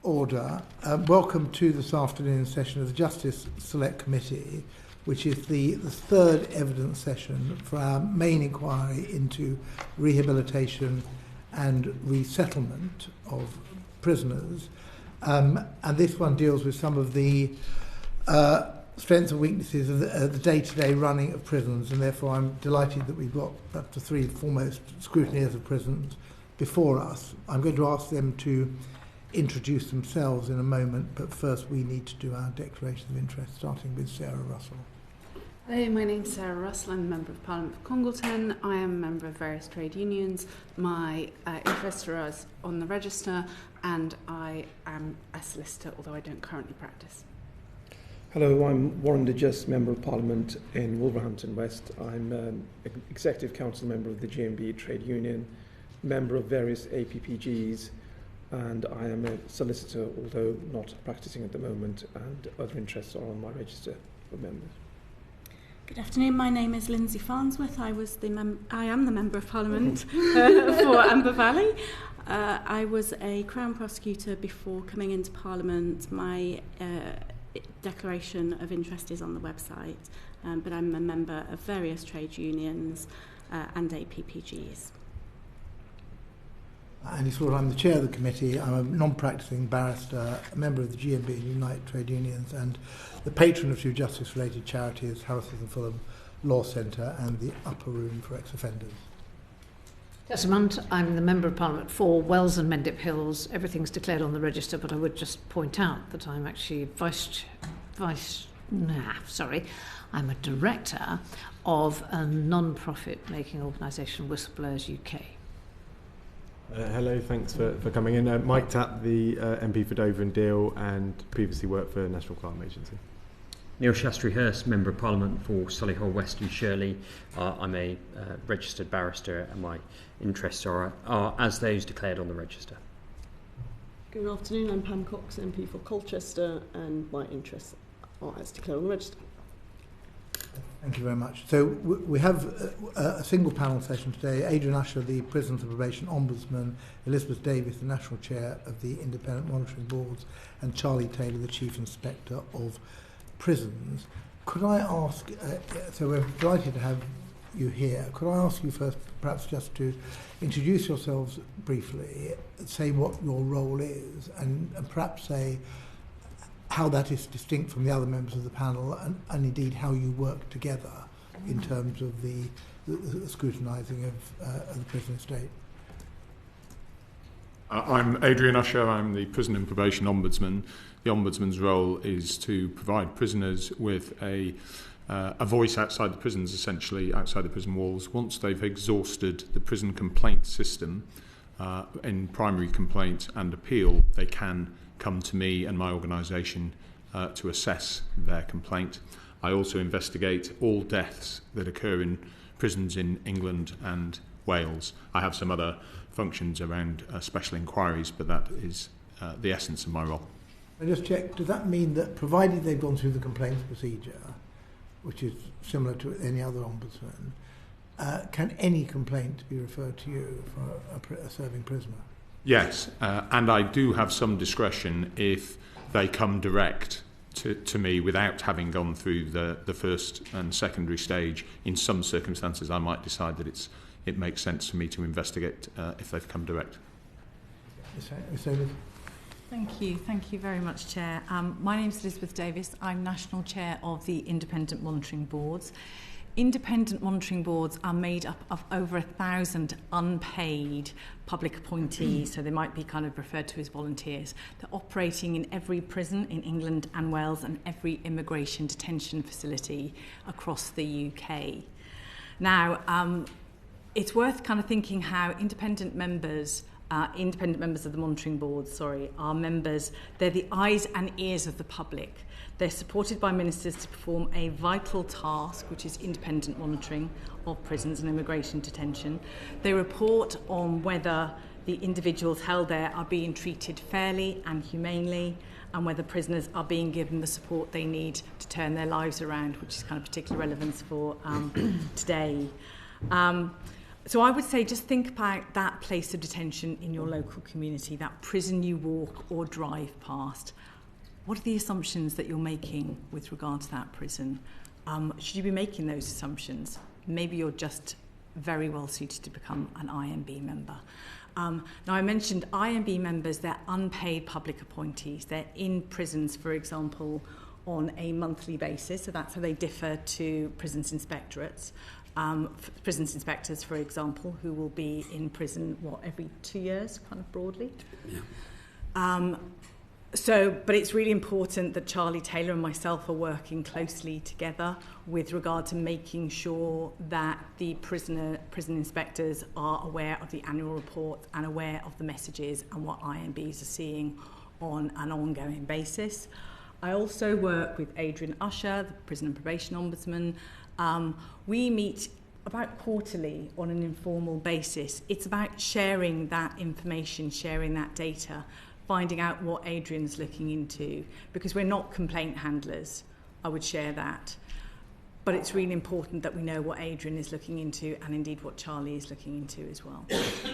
order. Welcome to this afternoon's session of the Justice Select Committee, which is the third evidence session for our main inquiry into rehabilitation and resettlement of prisoners. And this one deals with some of the strengths and weaknesses of the day-to-day running of prisons, and therefore I'm delighted that we've got up to three foremost scrutineers of prisons before us. I'm going to ask them to introduce themselves in a moment, but first we need to do our declaration of interest, starting with Sarah Russell. Hello, my name's Sarah Russell. I'm a Member of Parliament for Congleton. I am a member of various trade unions. My interests are on the register, and I am a solicitor, although I don't currently practice. Hello, I'm Warren DeJust, Member of Parliament in Wolverhampton West. I'm Executive Council member of the GMB Trade Union, member of various APPGs, and I am a solicitor, although not practicing at the moment, and other interests are on my register for members. Good afternoon, my name is Lindsay Farnsworth. I am the Member of Parliament for Amber Valley. I was a Crown Prosecutor before coming into Parliament. My declaration of interest is on the website, but I'm a member of various trade unions and APPGs. Andy Sword, I'm the chair of the committee. I'm a non-practicing barrister, a member of the GMB and Unite Trade Unions, and the patron of two justice-related charities, Harris's and Fulham Law Centre and the Upper Room for Ex-Offenders. Jessamond, I'm the Member of Parliament for Wells and Mendip Hills. Everything's declared on the register, but I would just point out that I'm actually I'm a director of a non-profit making organisation, Whistleblowers UK. Hello, thanks for coming in. Mike Tapp, the MP for Dover and Deal, and previously worked for National Crime Agency. Neil Shastri-Hurst, Member of Parliament for Solihull West and Shirley. I'm a registered barrister, and my interests are as those declared on the register. Good afternoon, I'm Pam Cox, MP for Colchester, and my interests are as declared on the register. Thank you very much. So we have a single panel session today. Adrian Usher, the Prisons and Probation Ombudsman, Elisabeth Davies, the National Chair of the Independent Monitoring Boards, and Charlie Taylor, the Chief Inspector of Prisons. Could I ask, so we're delighted to have you here, could I ask you first perhaps just to introduce yourselves briefly, say what your role is, and perhaps say how that is distinct from the other members of the panel, and indeed how you work together in terms of the scrutinising of the prison estate. I'm Adrian Usher. I'm the Prison and Probation Ombudsman. The Ombudsman's role is to provide prisoners with a voice outside the prisons, essentially outside the prison walls. Once they've exhausted the prison complaint system in primary complaint and appeal, they can come to me and my organisation to assess their complaint. I also investigate all deaths that occur in prisons in England and Wales. I have some other functions around special inquiries, but that is the essence of my role. I just check, does that mean that provided they've gone through the complaints procedure, which is similar to any other ombudsman, can any complaint be referred to you for a serving prisoner? Yes, and I do have some discretion if they come direct to me without having gone through the first and secondary stage. In some circumstances, I might decide that it makes sense for me to investigate if they've come direct. Thank you very much, Chair. My name is Elisabeth Davies. I'm National Chair of the Independent Monitoring Boards. Independent monitoring boards are made up of over 1,000 unpaid public appointees, so they might be kind of referred to as volunteers. They're operating in every prison in England and Wales and every immigration detention facility across the UK. Now, it's worth kind of thinking how independent members of the monitoring board, are members. They're the eyes and ears of the public. They're supported by ministers to perform a vital task, which is independent monitoring of prisons and immigration detention. They report on whether the individuals held there are being treated fairly and humanely, and whether prisoners are being given the support they need to turn their lives around, which is kind of particular relevance for today. So I would say just think about that place of detention in your local community, that prison you walk or drive past. What are the assumptions that you're making with regard to that prison? Should you be making those assumptions? Maybe you're just very well suited to become an IMB member. Now, I mentioned IMB members, they're unpaid public appointees. They're in prisons, for example, on a monthly basis, so that's how they differ to prisons inspectorates. Prisons inspectors, for example, who will be in prison, every 2 years, kind of broadly? Yeah. But it's really important that Charlie Taylor and myself are working closely together with regard to making sure that the prison inspectors are aware of the annual report and aware of the messages and what IMBs are seeing on an ongoing basis. I also work with Adrian Usher, the Prison and Probation Ombudsman. We meet about quarterly on an informal basis. It's about sharing that information, sharing that data, finding out what Adrian's looking into, because we're not complaint handlers. I would share that. But it's really important that we know what Adrian is looking into and indeed what Charlie is looking into as well.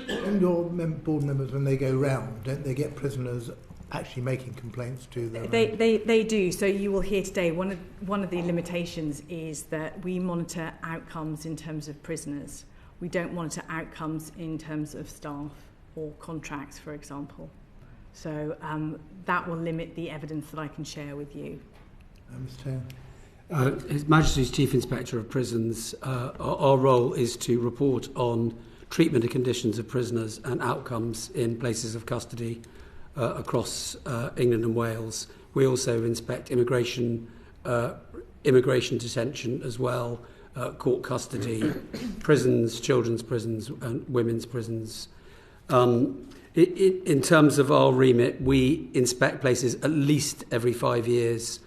And your board members, when they go round, don't they get prisoners actually making complaints to them? They do. So you will hear today, one of the limitations is that we monitor outcomes in terms of prisoners. We don't monitor outcomes in terms of staff or contracts, for example. So that will limit the evidence that I can share with you. Mr. Taylor. His Majesty's Chief Inspector of Prisons, our role is to report on treatment and conditions of prisoners and outcomes in places of custody across England and Wales. We also inspect immigration detention as well, court custody, prisons, children's prisons and women's prisons. In terms of our remit, we inspect places at least every 5 years,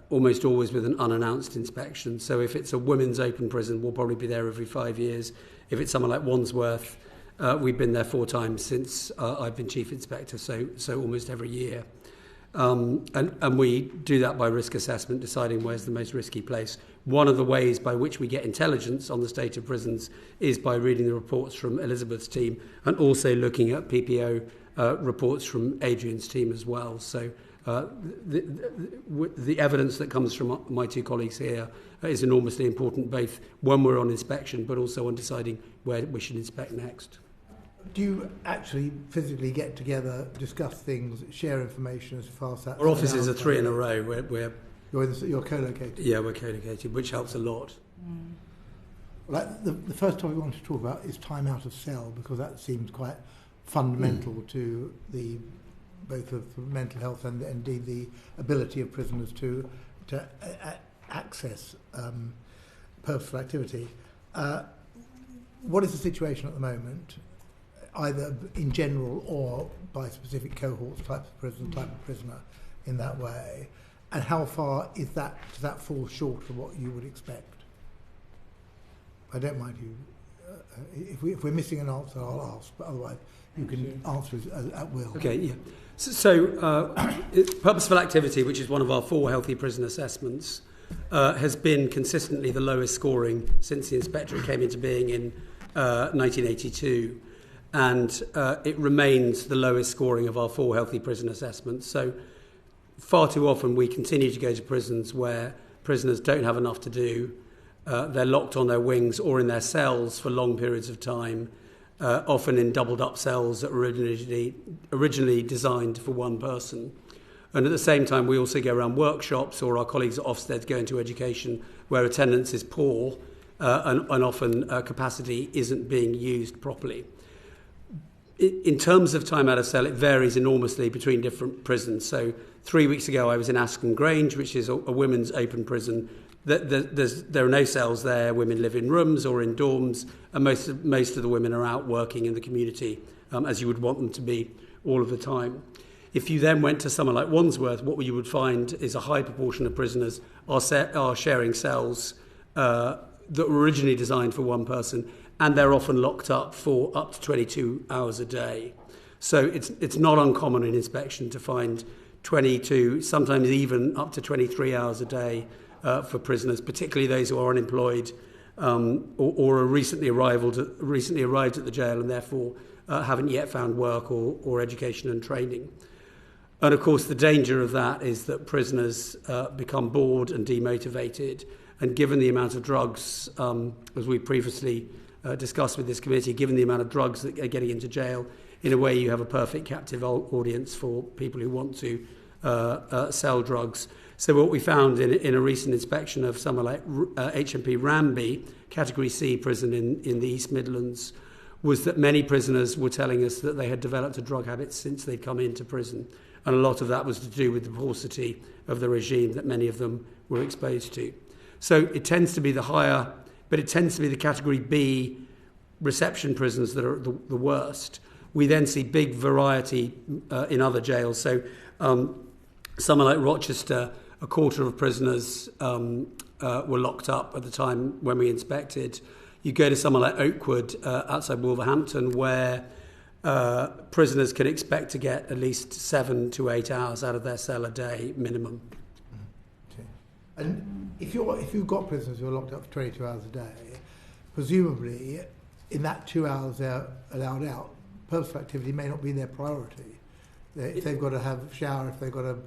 almost always with an unannounced inspection. So if it's a women's open prison, we'll probably be there every 5 years. If it's somewhere like Wandsworth, we've been there 4 times since I've been Chief Inspector, so almost every year. And we do that by risk assessment, deciding where's the most risky place. One of the ways by which we get intelligence on the state of prisons is by reading the reports from Elisabeth's team and also looking at PPO reports from Adrian's team as well. So the evidence that comes from my 2 colleagues here is enormously important, both when we're on inspection but also on deciding where we should inspect next. Do you actually physically get together, discuss things, share information as far as that? Our offices are 3 in a row. You're co-located? Yeah, we're co-located, which helps a lot. Well, the first topic we want to talk about is time out of cell, because that seems quite fundamental to both of mental health and indeed the ability of prisoners to access purposeful activity. What is the situation at the moment, either in general or by specific cohorts, type of prisoner in that way? And how far does that fall short of what you would expect? I don't mind if we're missing an answer, I'll ask, but otherwise you can answer at will. Okay, yeah. So purposeful activity, which is one of our 4 healthy prison assessments, has been consistently the lowest scoring since the Inspectorate came into being in 1982. And it remains the lowest scoring of our 4 healthy prison assessments. So far too often we continue to go to prisons where prisoners don't have enough to do. They're locked on their wings or in their cells for long periods of time, often in doubled up cells that were originally designed for one person. And at the same time, we also go around workshops, or our colleagues at Ofsted go into education where attendance is poor and often capacity isn't being used properly. In terms of time out of cell, it varies enormously between different prisons. So 3 weeks ago, I was in Ascombe Grange, which is a women's open prison. There are no cells there. Women live in rooms or in dorms, and most of the women are out working in the community, as you would want them to be all of the time. If you then went to somewhere like Wandsworth, what you would find is a high proportion of prisoners are sharing cells that were originally designed for one person, and they're often locked up for up to 22 hours a day. So it's not uncommon in inspection to find 22, sometimes even up to 23 hours a day for prisoners, particularly those who are unemployed or are recently arrived at the jail and therefore haven't yet found work or education and training. And of course, the danger of that is that prisoners become bored and demotivated. And given the amount of drugs, as we previously discussed with this committee, given the amount of drugs that are getting into jail, in a way you have a perfect captive audience for people who want to sell drugs. So what we found in a recent inspection of somewhere like HMP Ramsey, Category C prison in the East Midlands, was that many prisoners were telling us that they had developed a drug habit since they'd come into prison. And a lot of that was to do with the paucity of the regime that many of them were exposed to. So it tends to be the higher, but it tends to be the Category B reception prisons that are the worst. We then see big variety in other jails. So somewhere like Rochester, a quarter of prisoners were locked up at the time when we inspected. You go to somewhere like Oakwood outside Wolverhampton, where prisoners can expect to get at least 7 to 8 hours out of their cell a day minimum. Okay. And if you've got prisoners who are locked up for 22 hours a day, presumably in that 2 hours they're allowed out, purposeful activity may not be their priority. If they've got to have a shower, if they've got to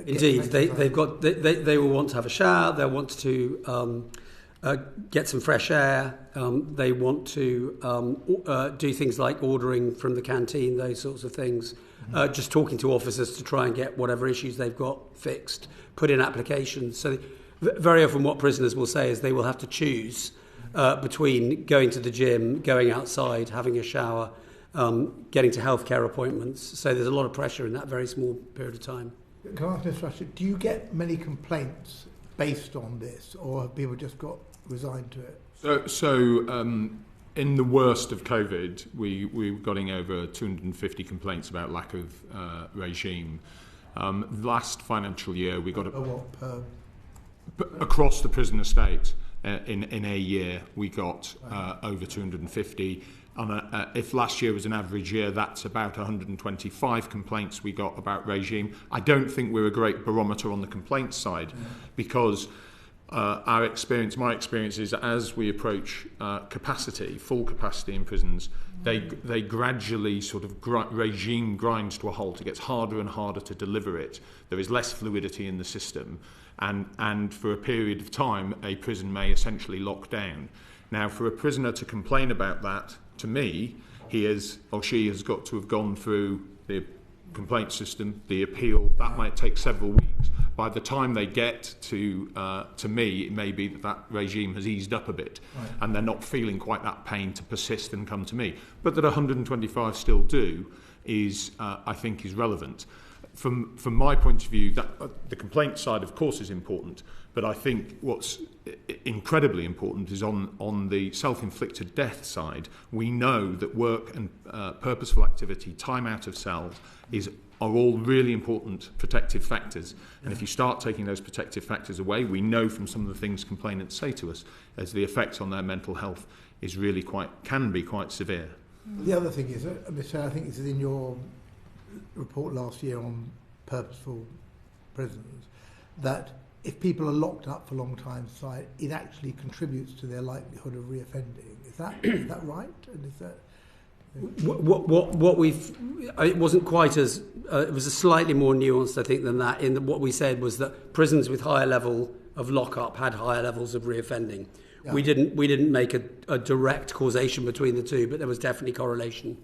indeed, they will want to have a shower. They'll want to get some fresh air. They want to do things like ordering from the canteen, those sorts of things. Just talking to officers to try and get whatever issues they've got fixed. Put in applications. So very often, what prisoners will say is they will have to choose between going to the gym, going outside, having a shower, getting to healthcare appointments. So there's a lot of pressure in that very small period of time. Can I ask Mr. Usher, do you get many complaints based on this, or have people just got resigned to it? So in the worst of COVID, we were getting over 250 complaints about lack of regime. Last financial year, we got across the prison estate in a year, we got over 250. If last year was an average year, that's about 125 complaints we got about regime. I don't think we're a great barometer on the complaints side, because my experience is that as we approach full capacity in prisons, they gradually sort of regime grinds to a halt. It gets harder and harder to deliver it. There is less fluidity in the system, and for a period of time, a prison may essentially lock down. Now, for a prisoner to complain about that, to me, he is or she has got to have gone through the complaint system, the appeal. That might take several weeks. By the time they get to me, it may be that regime has eased up a bit, and they're not feeling quite that pain to persist and come to me. But that 125 still do is, I think, is relevant. From my point of view, that the complaint side, of course, is important. But I think what's incredibly important is on the self-inflicted death side, we know that work and purposeful activity, time out of cells, are all really important protective factors. And if you start taking those protective factors away, we know from some of the things complainants say to us, as the effect on their mental health is really can be quite severe. The other thing is, I think it's in your report last year on purposeful prisons, that if people are locked up for long time, it actually contributes to their likelihood of reoffending. Is that right? And is that what it wasn't quite as it was a slightly more nuanced, I think, than that. What we said was that prisons with higher level of lockup had higher levels of reoffending. Yeah. We didn't make a direct causation between the two, but there was definitely correlation.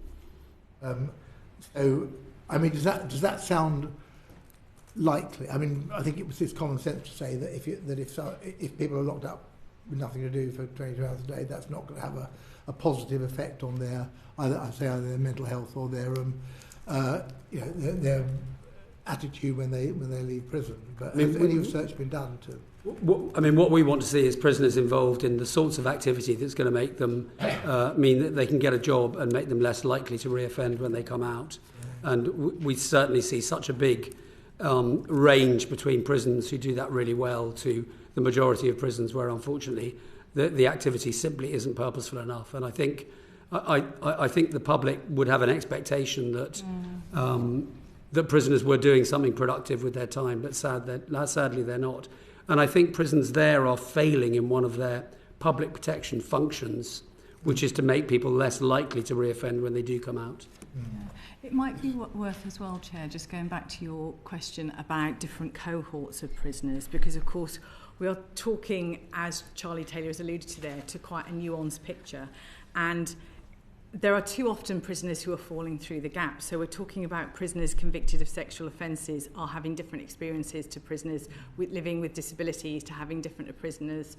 So, I mean, does that sound likely? I mean, I think it's common sense to say that if people are locked up with nothing to do for 22 hours a day, that's not going to have a positive effect on their either their mental health or their their attitude when they leave prison. But has any research been done to? What we want to see is prisoners involved in the sorts of activity that's going to make them mean that they can get a job and make them less likely to reoffend when they come out. Yeah. And we certainly see such a big range between prisons who do that really well to the majority of prisons where, unfortunately, the activity simply isn't purposeful enough. And I think the public would have an expectation that that prisoners were doing something productive with their time, but sadly they're not. And I think prisons there are failing in one of their public protection functions, which is to make people less likely to reoffend when they do come out. Yeah. It might be worth as well, Chair, just going back to your question about different cohorts of prisoners, because of course we are talking, as Charlie Taylor has alluded to there, to quite a nuanced picture. And there are too often prisoners who are falling through the gaps. So we're talking about prisoners convicted of sexual offences are having different experiences to prisoners living with disabilities, to having different experiences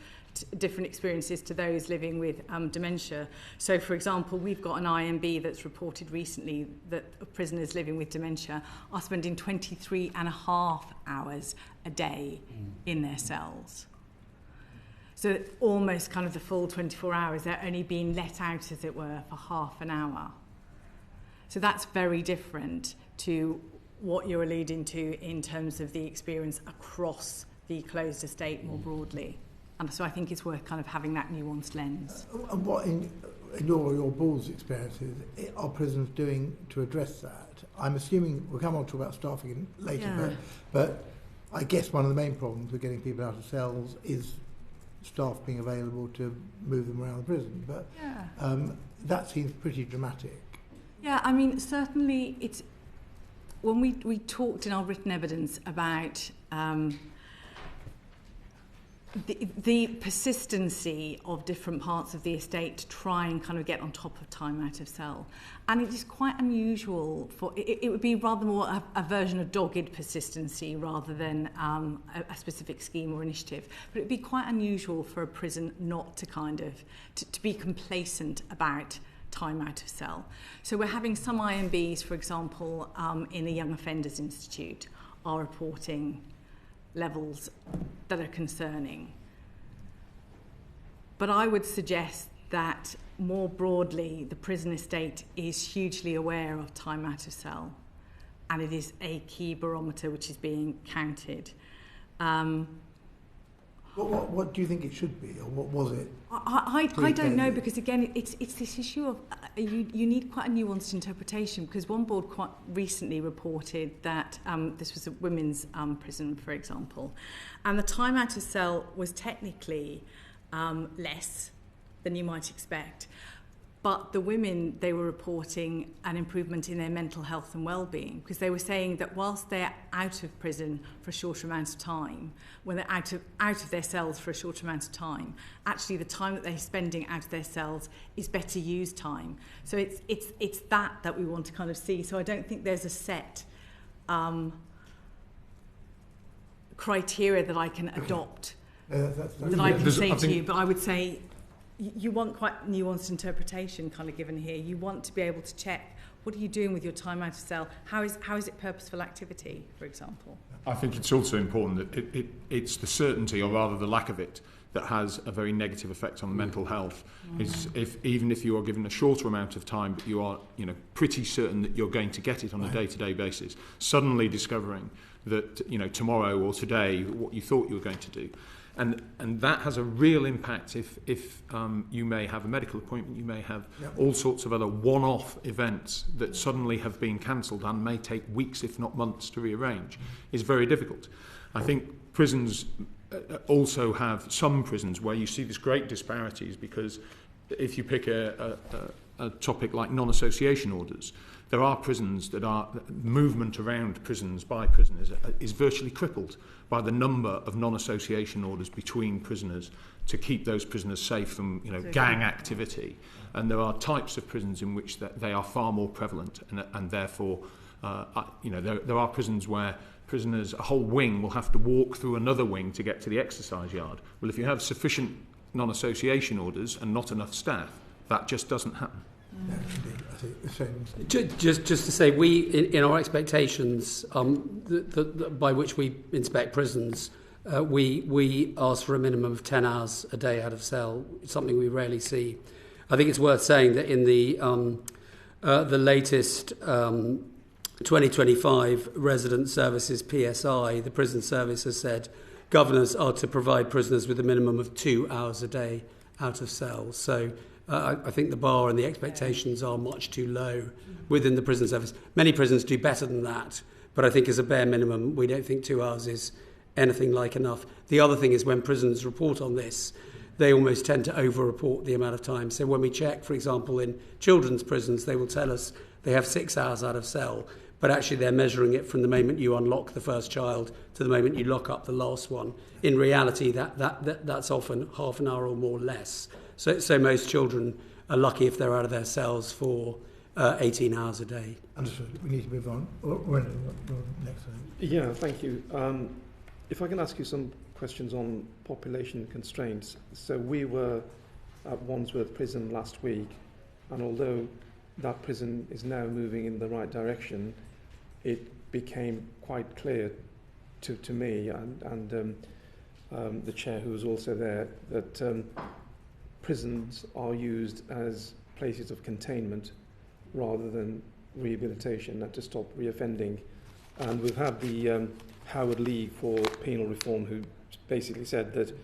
to those living with dementia. So, for example, we've got an IMB that's reported recently that prisoners living with dementia are spending 23.5 hours a day in their cells. So almost kind of the full 24 hours, they're only being let out, as it were, for half an hour. So that's very different to what you're alluding to in terms of the experience across the closed estate more broadly. And so I think it's worth kind of having that nuanced lens. And what, in your board's experiences, are prisons doing to address that? I'm assuming, we'll come on to talk about staffing later, but I guess one of the main problems with getting people out of cells is staff being available to move them around the prison, but that seems pretty dramatic. Yeah, I mean, certainly it's when we talked in our written evidence about the persistency of different parts of the estate to try and kind of get on top of time out of cell. And it is quite unusual for, it would be rather more a version of dogged persistency rather than a specific scheme or initiative. But it would be quite unusual for a prison not to kind of, to be complacent about time out of cell. So we're having some IMBs, for example, in a Young Offenders Institute are reporting levels that are concerning. But I would suggest that more broadly the prison estate is hugely aware of time out of cell, and it is a key barometer which is being counted. What do you think it should be, or what was it? I don't know, because again it's this issue of you need quite a nuanced interpretation, because one board quite recently reported that this was a women's prison, for example, and the time out of cell was technically less than you might expect. But the women, they were reporting an improvement in their mental health and well-being, because they were saying that whilst they're out of prison for a shorter amount of time, when they're out of their cells for a shorter amount of time, actually the time that they're spending out of their cells is better used time. So it's that we want to kind of see. So I don't think there's a set criteria that I can adopt, that I can say to you, but I would say you want quite nuanced interpretation kind of given here. You want to be able to check, what are you doing with your time out of cell? How is it purposeful activity, for example? I think it's also important that it's the certainty, or rather the lack of it, that has a very negative effect on mental health. Is even if you are given a shorter amount of time, but you are pretty certain that you're going to get it on a day-to-day basis, suddenly discovering that tomorrow or today what you thought you were going to do. And that has a real impact if you may have a medical appointment, you may have all sorts of other one-off events that suddenly have been cancelled and may take weeks, if not months, to rearrange. Is very difficult. I think prisons also have some prisons where you see these great disparities, because if you pick a topic like non-association orders, there are prisons that are movement around prisons by prisoners is virtually crippled by the number of non-association orders between prisoners to keep those prisoners safe from gang activity. And there are types of prisons in which they are far more prevalent, and therefore there are prisons where prisoners, a whole wing, will have to walk through another wing to get to the exercise yard. Well, if you have sufficient non-association orders and not enough staff, that just doesn't happen. Just to say, we in our expectations, by which we inspect prisons, we ask for a minimum of 10 hours a day out of cell. It's something we rarely see. I think it's worth saying that in the latest 2025 Resident Services PSI, the Prison Service has said governors are to provide prisoners with a minimum of 2 hours a day out of cells. So I think the bar and the expectations are much too low within the prison service. Many prisons do better than that, but I think as a bare minimum, we don't think 2 hours is anything like enough. The other thing is, when prisons report on this, they almost tend to over-report the amount of time. So when we check, for example, in children's prisons, they will tell us they have 6 hours out of cell, but actually they're measuring it from the moment you unlock the first child to the moment you lock up the last one. In reality, that's often half an hour or more less. So most children are lucky if they're out of their cells for 18 hours a day. Understood. We need to move on. Or next one. Yeah, thank you. If I can ask you some questions on population constraints. So we were at Wandsworth Prison last week, and although that prison is now moving in the right direction, it became quite clear to me and the chair who was also there that prisons are used as places of containment rather than rehabilitation and to stop reoffending. And we've had the Howard League for Penal Reform who basically said that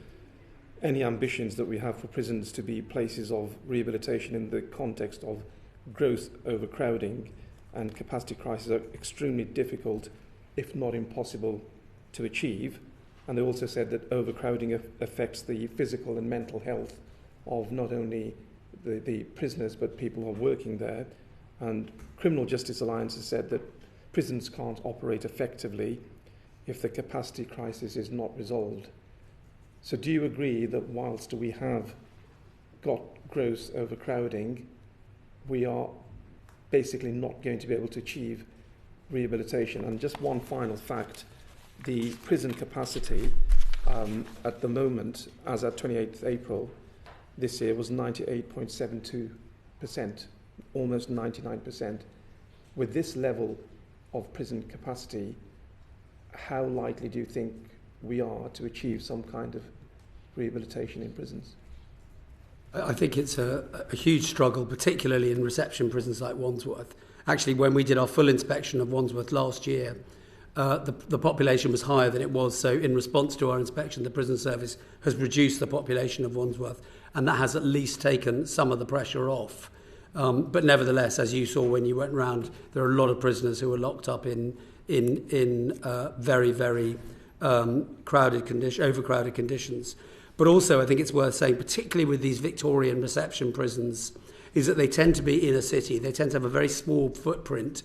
any ambitions that we have for prisons to be places of rehabilitation in the context of gross overcrowding and capacity crisis are extremely difficult, if not impossible, to achieve. And they also said that overcrowding affects the physical and mental health of not only the prisoners but people who are working there. And Criminal Justice Alliance has said that prisons can't operate effectively if the capacity crisis is not resolved. So do you agree that whilst we have got gross overcrowding, we are basically not going to be able to achieve rehabilitation? And just one final fact, the prison capacity at the moment, as at 28th April this year, was 98.72%, almost 99%. With this level of prison capacity, how likely do you think we are to achieve some kind of rehabilitation in prisons? I think it's a huge struggle, particularly in reception prisons like Wandsworth. Actually, when we did our full inspection of Wandsworth last year, the population was higher than it was. So in response to our inspection, the prison service has reduced the population of Wandsworth, and that has at least taken some of the pressure off. But nevertheless, as you saw when you went round, there are a lot of prisoners who are locked up in very, very overcrowded conditions. But also, I think it's worth saying, particularly with these Victorian reception prisons, is that they tend to be in a city. They tend to have a very small footprint,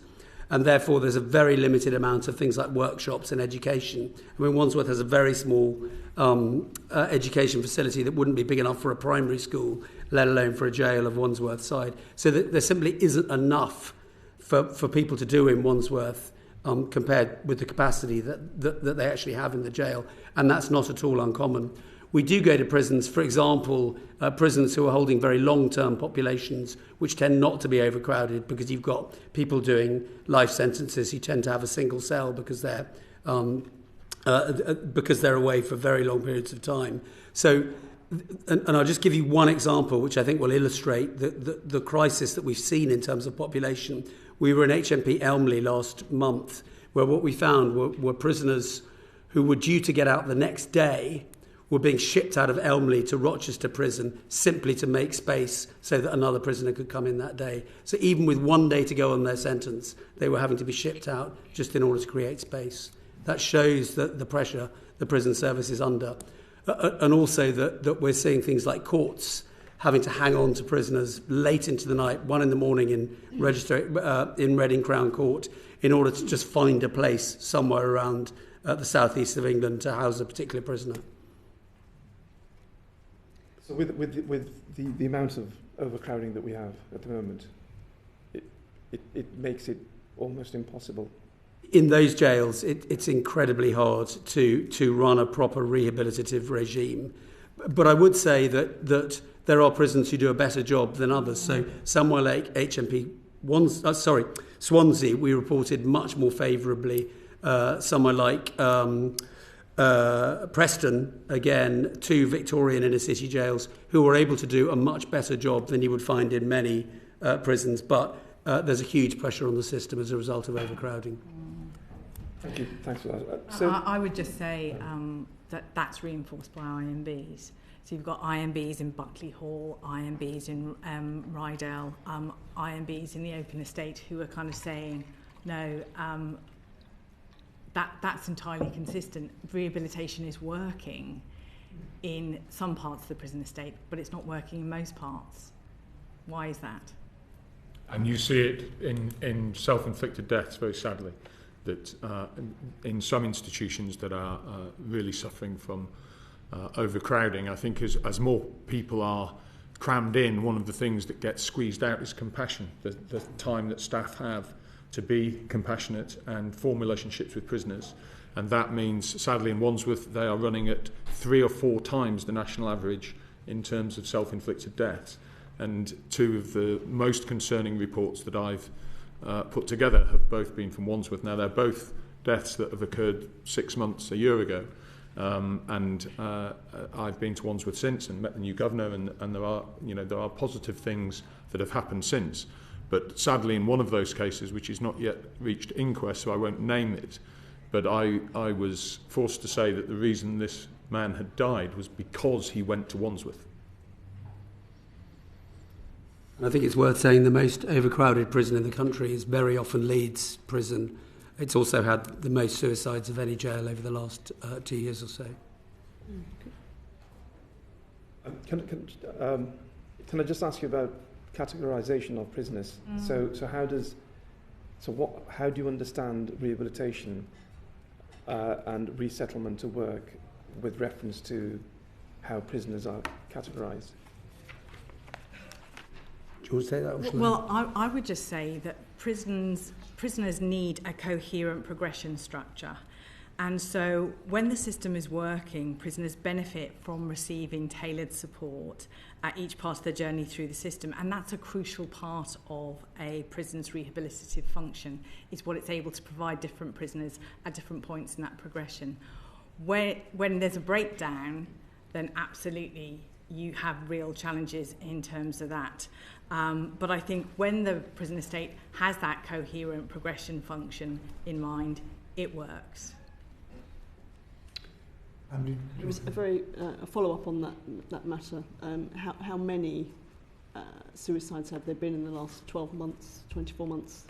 and therefore there's a very limited amount of things like workshops and education. I mean, Wandsworth has a very small education facility that wouldn't be big enough for a primary school, let alone for a jail of Wandsworth side. So there simply isn't enough for people to do in Wandsworth compared with the capacity that they actually have in the jail, and that's not at all uncommon. We do go to prisons, for example, prisons who are holding very long-term populations, which tend not to be overcrowded because you've got people doing life sentences who tend to have a single cell because they're away for very long periods of time. So, and I'll just give you one example, which I think will illustrate the crisis that we've seen in terms of population. We were in HMP Elmley last month, where what we found were prisoners who were due to get out the next day were being shipped out of Elmley to Rochester Prison simply to make space so that another prisoner could come in that day. So even with 1 day to go on their sentence, they were having to be shipped out just in order to create space. That shows the pressure the prison service is under. And also that we're seeing things like courts having to hang on to prisoners late into the night, 1 a.m. in Reading Crown Court, in order to just find a place somewhere around the southeast of England to house a particular prisoner. So with the amount of overcrowding that we have at the moment, it makes it almost impossible. In those jails, it's incredibly hard to run a proper rehabilitative regime. But I would say that there are prisons who do a better job than others. So somewhere like Swansea, we reported much more favourably. Somewhere like Preston, again, 2 Victorian inner city jails who were able to do a much better job than you would find in many prisons. But there's a huge pressure on the system as a result of overcrowding. Thank you. Thanks for that. I would just say that's reinforced by IMBs. So you've got IMBs in Buckley Hall, IMBs in Rydell, IMBs in the open estate who are kind of saying, no, that's entirely consistent. Rehabilitation is working. in some parts of the prison estate, but it's not working in most parts. Why is that? And you see it in self-inflicted deaths, very sadly, that in some institutions that are really suffering from overcrowding. I think as more people are crammed in, one of the things that gets squeezed out is compassion, the time that staff have to be compassionate and form relationships with prisoners. And that means, sadly, in Wandsworth, they are running at 3 or 4 times the national average in terms of self-inflicted deaths. And 2 of the most concerning reports that I've put together have both been from Wandsworth. Now, they're both deaths that have occurred 6 months, a year ago. I've been to Wandsworth since and met the new governor, and there are positive things that have happened since. But sadly, in one of those cases, which is not yet reached inquest, so I won't name it, but I was forced to say that the reason this man had died was because he went to Wandsworth. I think it's worth saying the most overcrowded prison in the country is very often Leeds prison. It's also had the most suicides of any jail over the last 2 years or so. Can I just ask you about categorisation of prisoners? So how do you understand rehabilitation and resettlement to work with reference to how prisoners are categorised? Do you want to say that? Or Well, I would just say that prisoners need a coherent progression structure. And so when the system is working, prisoners benefit from receiving tailored support at each part of their journey through the system. And that's a crucial part of a prison's rehabilitative function, is what it's able to provide different prisoners at different points in that progression. When there's a breakdown, then absolutely you have real challenges in terms of that. But I think when the prison estate has that coherent progression function in mind, it works. There was a follow-up on that matter. How many suicides have there been in the last 12 months, 24 months?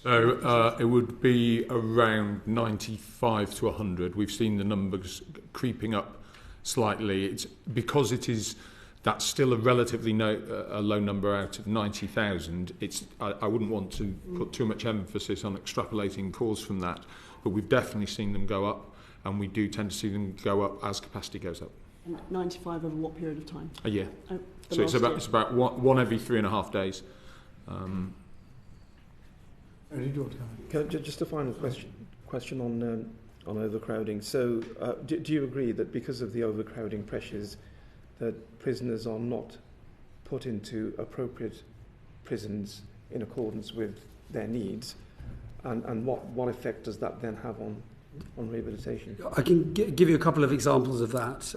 So it would be around 95 to 100. We've seen the numbers creeping up slightly. It's because that's still a relatively low number out of 90,000. I wouldn't want to put too much emphasis on extrapolating cause from that, but we've definitely seen them go up, and we do tend to see them go up as capacity goes up. 95 over what period of time? A year. So it's about one every 3.5 days. Just a final question on overcrowding. So do you agree that because of the overcrowding pressures, that prisoners are not put into appropriate prisons in accordance with their needs, and what effect does that then have on rehabilitation? I can give you a couple of examples of that.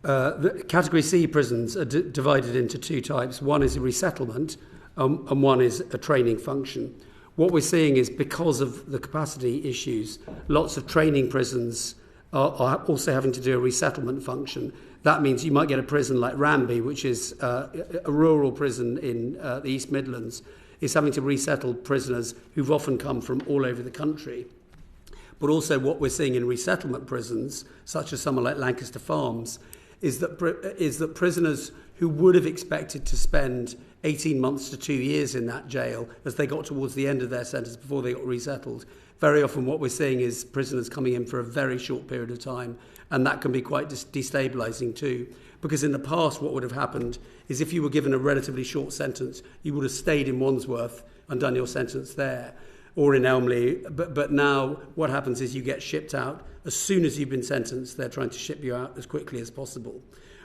The Category C prisons are divided into 2 types. One is a resettlement, and one is a training function. What we're seeing is, because of the capacity issues, lots of training prisons are also having to do a resettlement function. That means you might get a prison like Ranby, which is a rural prison in the East Midlands, is having to resettle prisoners who've often come from all over the country. But also what we're seeing in resettlement prisons, such as somewhere like Lancaster Farms, is that prisoners who would have expected to spend 18 months to 2 years in that jail as they got towards the end of their sentence before they got resettled, very often what we're seeing is prisoners coming in for a very short period of time, and that can be quite destabilising too. Because in the past what would have happened is, if you were given a relatively short sentence, you would have stayed in Wandsworth and done your sentence there, or in Elmley, but now what happens is you get shipped out. As soon as you've been sentenced, they're trying to ship you out as quickly as possible.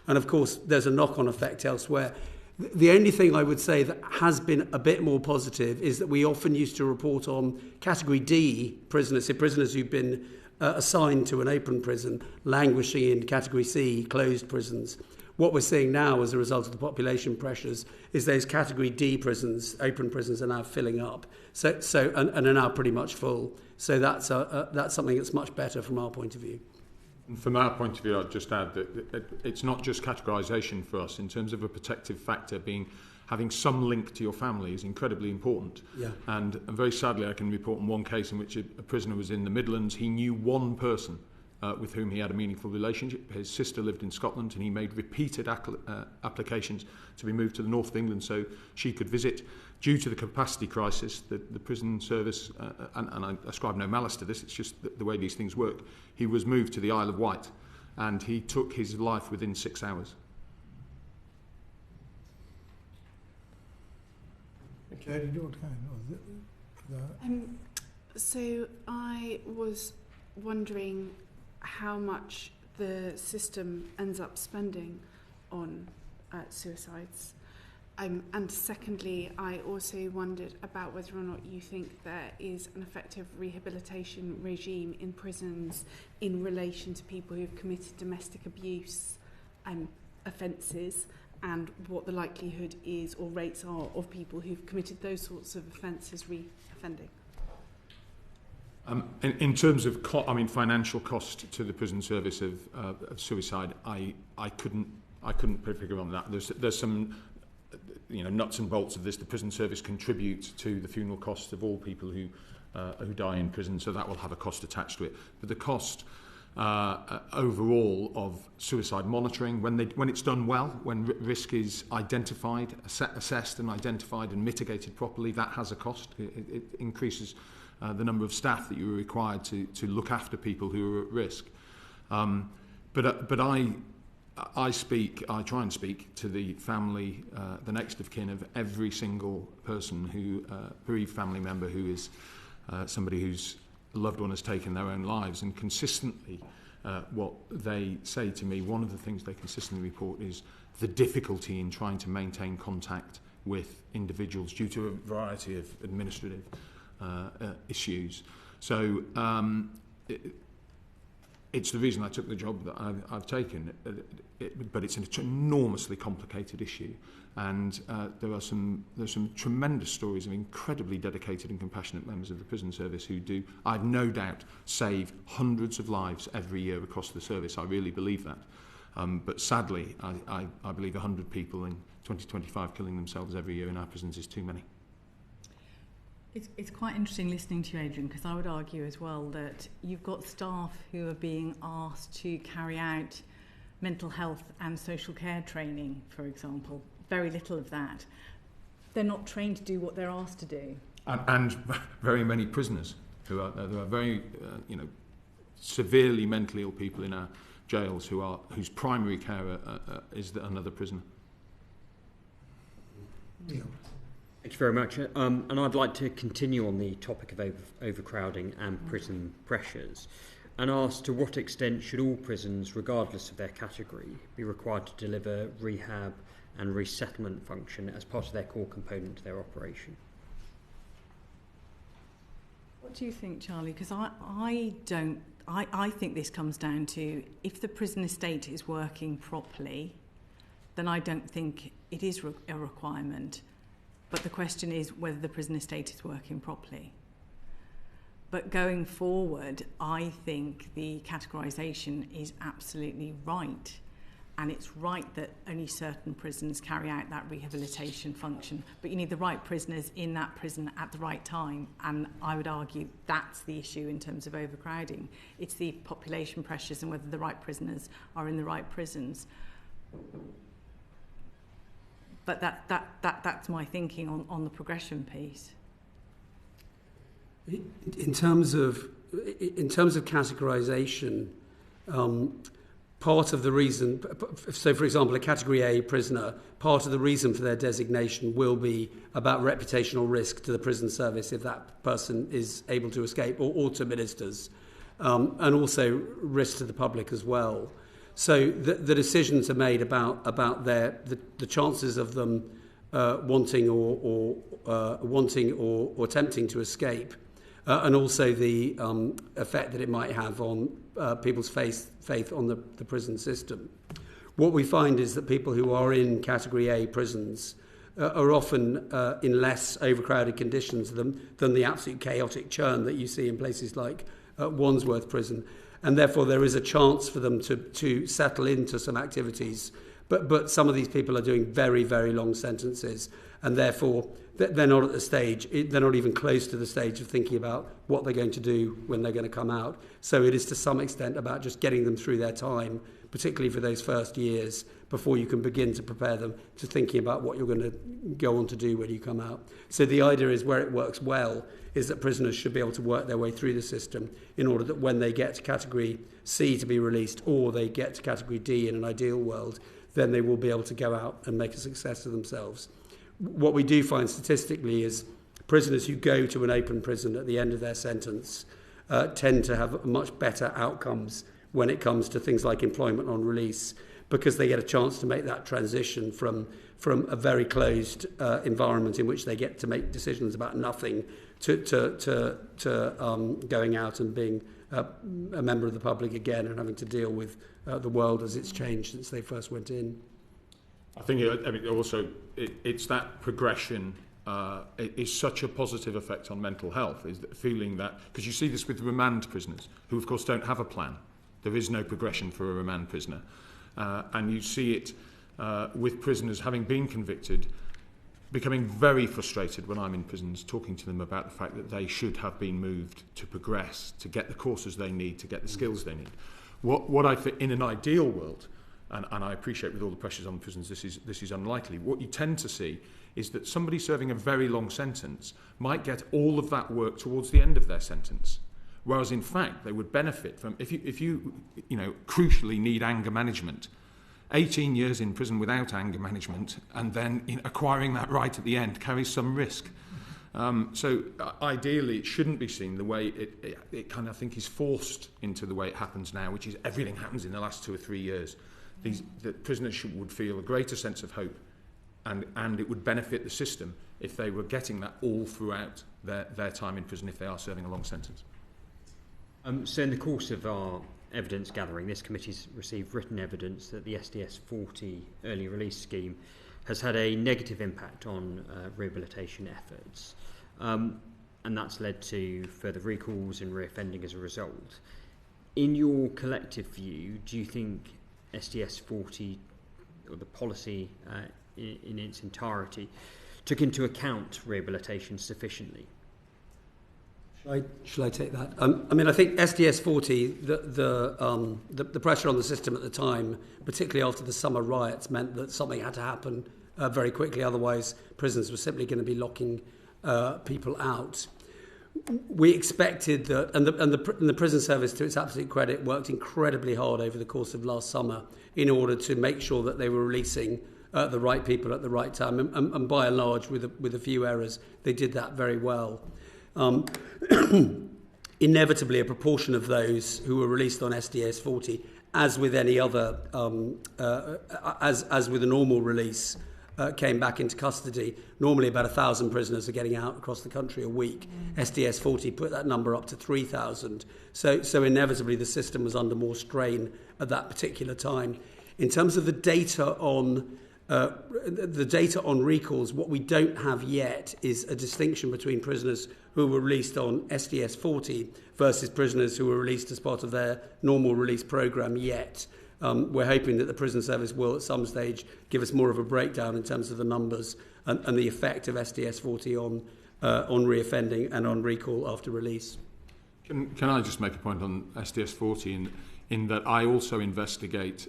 And of course, there's a knock-on effect elsewhere. The only thing I would say that has been a bit more positive is that we often used to report on Category D prisoners, so prisoners who've been assigned to an open prison, languishing in Category C closed prisons. What we're seeing now as a result of the population pressures is those Category D prisons, open prisons, are now filling up, and are now pretty much full. So that's something that's much better from our point of view. And from our point of view, I'd just add that it's not just categorisation for us. In terms of a protective factor, having some link to your family is incredibly important. Yeah. And very sadly, I can report on one case in which a prisoner was in the Midlands. He knew one person with whom he had a meaningful relationship. His sister lived in Scotland, and he made repeated applications to be moved to the north of England so she could visit. Due to the capacity crisis, the prison service, and I ascribe no malice to this, it's just the way these things work, he was moved to the Isle of Wight, and he took his life within 6 hours. Okay, did you want to go on? So I was wondering how much the system ends up spending on suicides. And secondly, I also wondered about whether or not you think there is an effective rehabilitation regime in prisons in relation to people who've committed domestic abuse offences, and what the likelihood is or rates are of people who've committed those sorts of offences reoffending. In terms of financial cost to the prison service of suicide, I couldn't put a figure on that. There's some nuts and bolts of this. The prison service contributes to the funeral costs of all people who die in prison, so that will have a cost attached to it. But the cost overall of suicide monitoring, when it's done well, when risk is identified, assessed and identified and mitigated properly, that has a cost. It increases the number of staff that you are required to look after people who are at risk. But I try and speak to the family, the next of kin of every single person who, bereaved family member who is somebody whose loved one has taken their own lives, and consistently what they say to me, one of the things they consistently report is the difficulty in trying to maintain contact with individuals due to a variety of administrative issues. So it's the reason I took the job that I've taken, but it's an enormously complicated issue, and there's some tremendous stories of incredibly dedicated and compassionate members of the prison service who do, I've no doubt, save hundreds of lives every year across the service. I really believe that. But sadly, I believe 100 people in 2025 killing themselves every year in our prisons is too many. It's quite interesting listening to you, Adrian, because I would argue as well that you've got staff who are being asked to carry out mental health and social care training, for example. Very little of that. They're not trained to do what they're asked to do. And very many prisoners who are very, severely mentally ill people in our jails whose primary carer is another prisoner. Yeah. Thank you very much. And I'd like to continue on the topic of overcrowding and prison pressures, and ask to what extent should all prisons, regardless of their category, be required to deliver rehab and resettlement function as part of their core component to their operation? What do you think, Charlie? Because I think this comes down to, if the prison estate is working properly, then I don't think it is a requirement. But the question is whether the prison estate is working properly. But going forward, I think the categorisation is absolutely right. And it's right that only certain prisons carry out that rehabilitation function. But you need the right prisoners in that prison at the right time. And I would argue that's the issue in terms of overcrowding. It's the population pressures and whether the right prisoners are in the right prisons. But that's my thinking on the progression piece. In terms of categorisation, part of the reason, so for example, a Category A prisoner, part of the reason for their designation will be about reputational risk to the prison service if that person is able to escape, or to ministers, and also risk to the public as well. So the decisions are made about the chances of them wanting or attempting to escape, and also the effect that it might have on people's faith on the prison system. What we find is that people who are in Category A prisons are often in less overcrowded conditions than the absolute chaotic churn that you see in places like Wandsworth Prison. And therefore there is a chance for them to settle into some activities But some of these people are doing very, very long sentences, and therefore they're not at the stage, they're not even close to the stage of thinking about what they're going to do when they're going to come out. So it is to some extent about just getting them through their time, particularly for those first years, before you can begin to prepare them to thinking about what you're going to go on to do when you come out. So the idea is, where it works well, is that prisoners should be able to work their way through the system in order that when they get to category C to be released, or they get to category D in an ideal world, then they will be able to go out and make a success of themselves. What we do find statistically is prisoners who go to an open prison at the end of their sentence tend to have much better outcomes when it comes to things like employment on release, because they get a chance to make that transition from a very closed environment in which they get to make decisions about nothing to going out and being a member of the public again and having to deal with the world as it's changed since they first went in. I think it's that progression it is such a positive effect on mental health, is that feeling that, because you see this with remand prisoners who of course don't have a plan. There is no progression for a remand prisoner. And you see it with prisoners having been convicted becoming very frustrated when I'm in prisons, talking to them about the fact that they should have been moved to progress, to get the courses they need, to get the skills they need. What I think in an ideal world, and I appreciate with all the pressures on prisons this is unlikely, what you tend to see is that somebody serving a very long sentence might get all of that work towards the end of their sentence. Whereas in fact they would benefit from, if you crucially need anger management, 18 years in prison without anger management and then acquiring that right at the end carries some risk. So ideally it shouldn't be seen the way it kind of, I think, is forced into the way it happens now, which is everything happens in the last 2 or 3 years. The prisoners would feel a greater sense of hope, and it would benefit the system if they were getting that all throughout their time in prison if they are serving a long sentence. So in the course of our evidence gathering, this committee's received written evidence that the SDS 40 early release scheme has had a negative impact on rehabilitation efforts, and that's led to further recalls and reoffending as a result. In your collective view, do you think SDS 40, or the policy in its entirety, took into account rehabilitation sufficiently? Shall I take that? I think SDS 40, the pressure on the system at the time, particularly after the summer riots, meant that something had to happen very quickly. Otherwise, prisons were simply going to be locking people out. We expected that, and the prison service, to its absolute credit, worked incredibly hard over the course of last summer in order to make sure that they were releasing the right people at the right time, and by and large, with a few errors, they did that very well. Inevitably, a proportion of those who were released on SDS 40, as with any other, as with a normal release, came back into custody. Normally about 1,000 prisoners are getting out across the country a week. SDS 40 put that number up to 3,000. So inevitably the system was under more strain at that particular time. In terms of the data on recalls, what we don't have yet is a distinction between prisoners who were released on SDS 40 versus prisoners who were released as part of their normal release programme yet. We're hoping that the prison service will at some stage give us more of a breakdown in terms of the numbers and the effect of SDS 40 on reoffending and on recall after release. Can I just make a point on SDS 40 in that I also investigate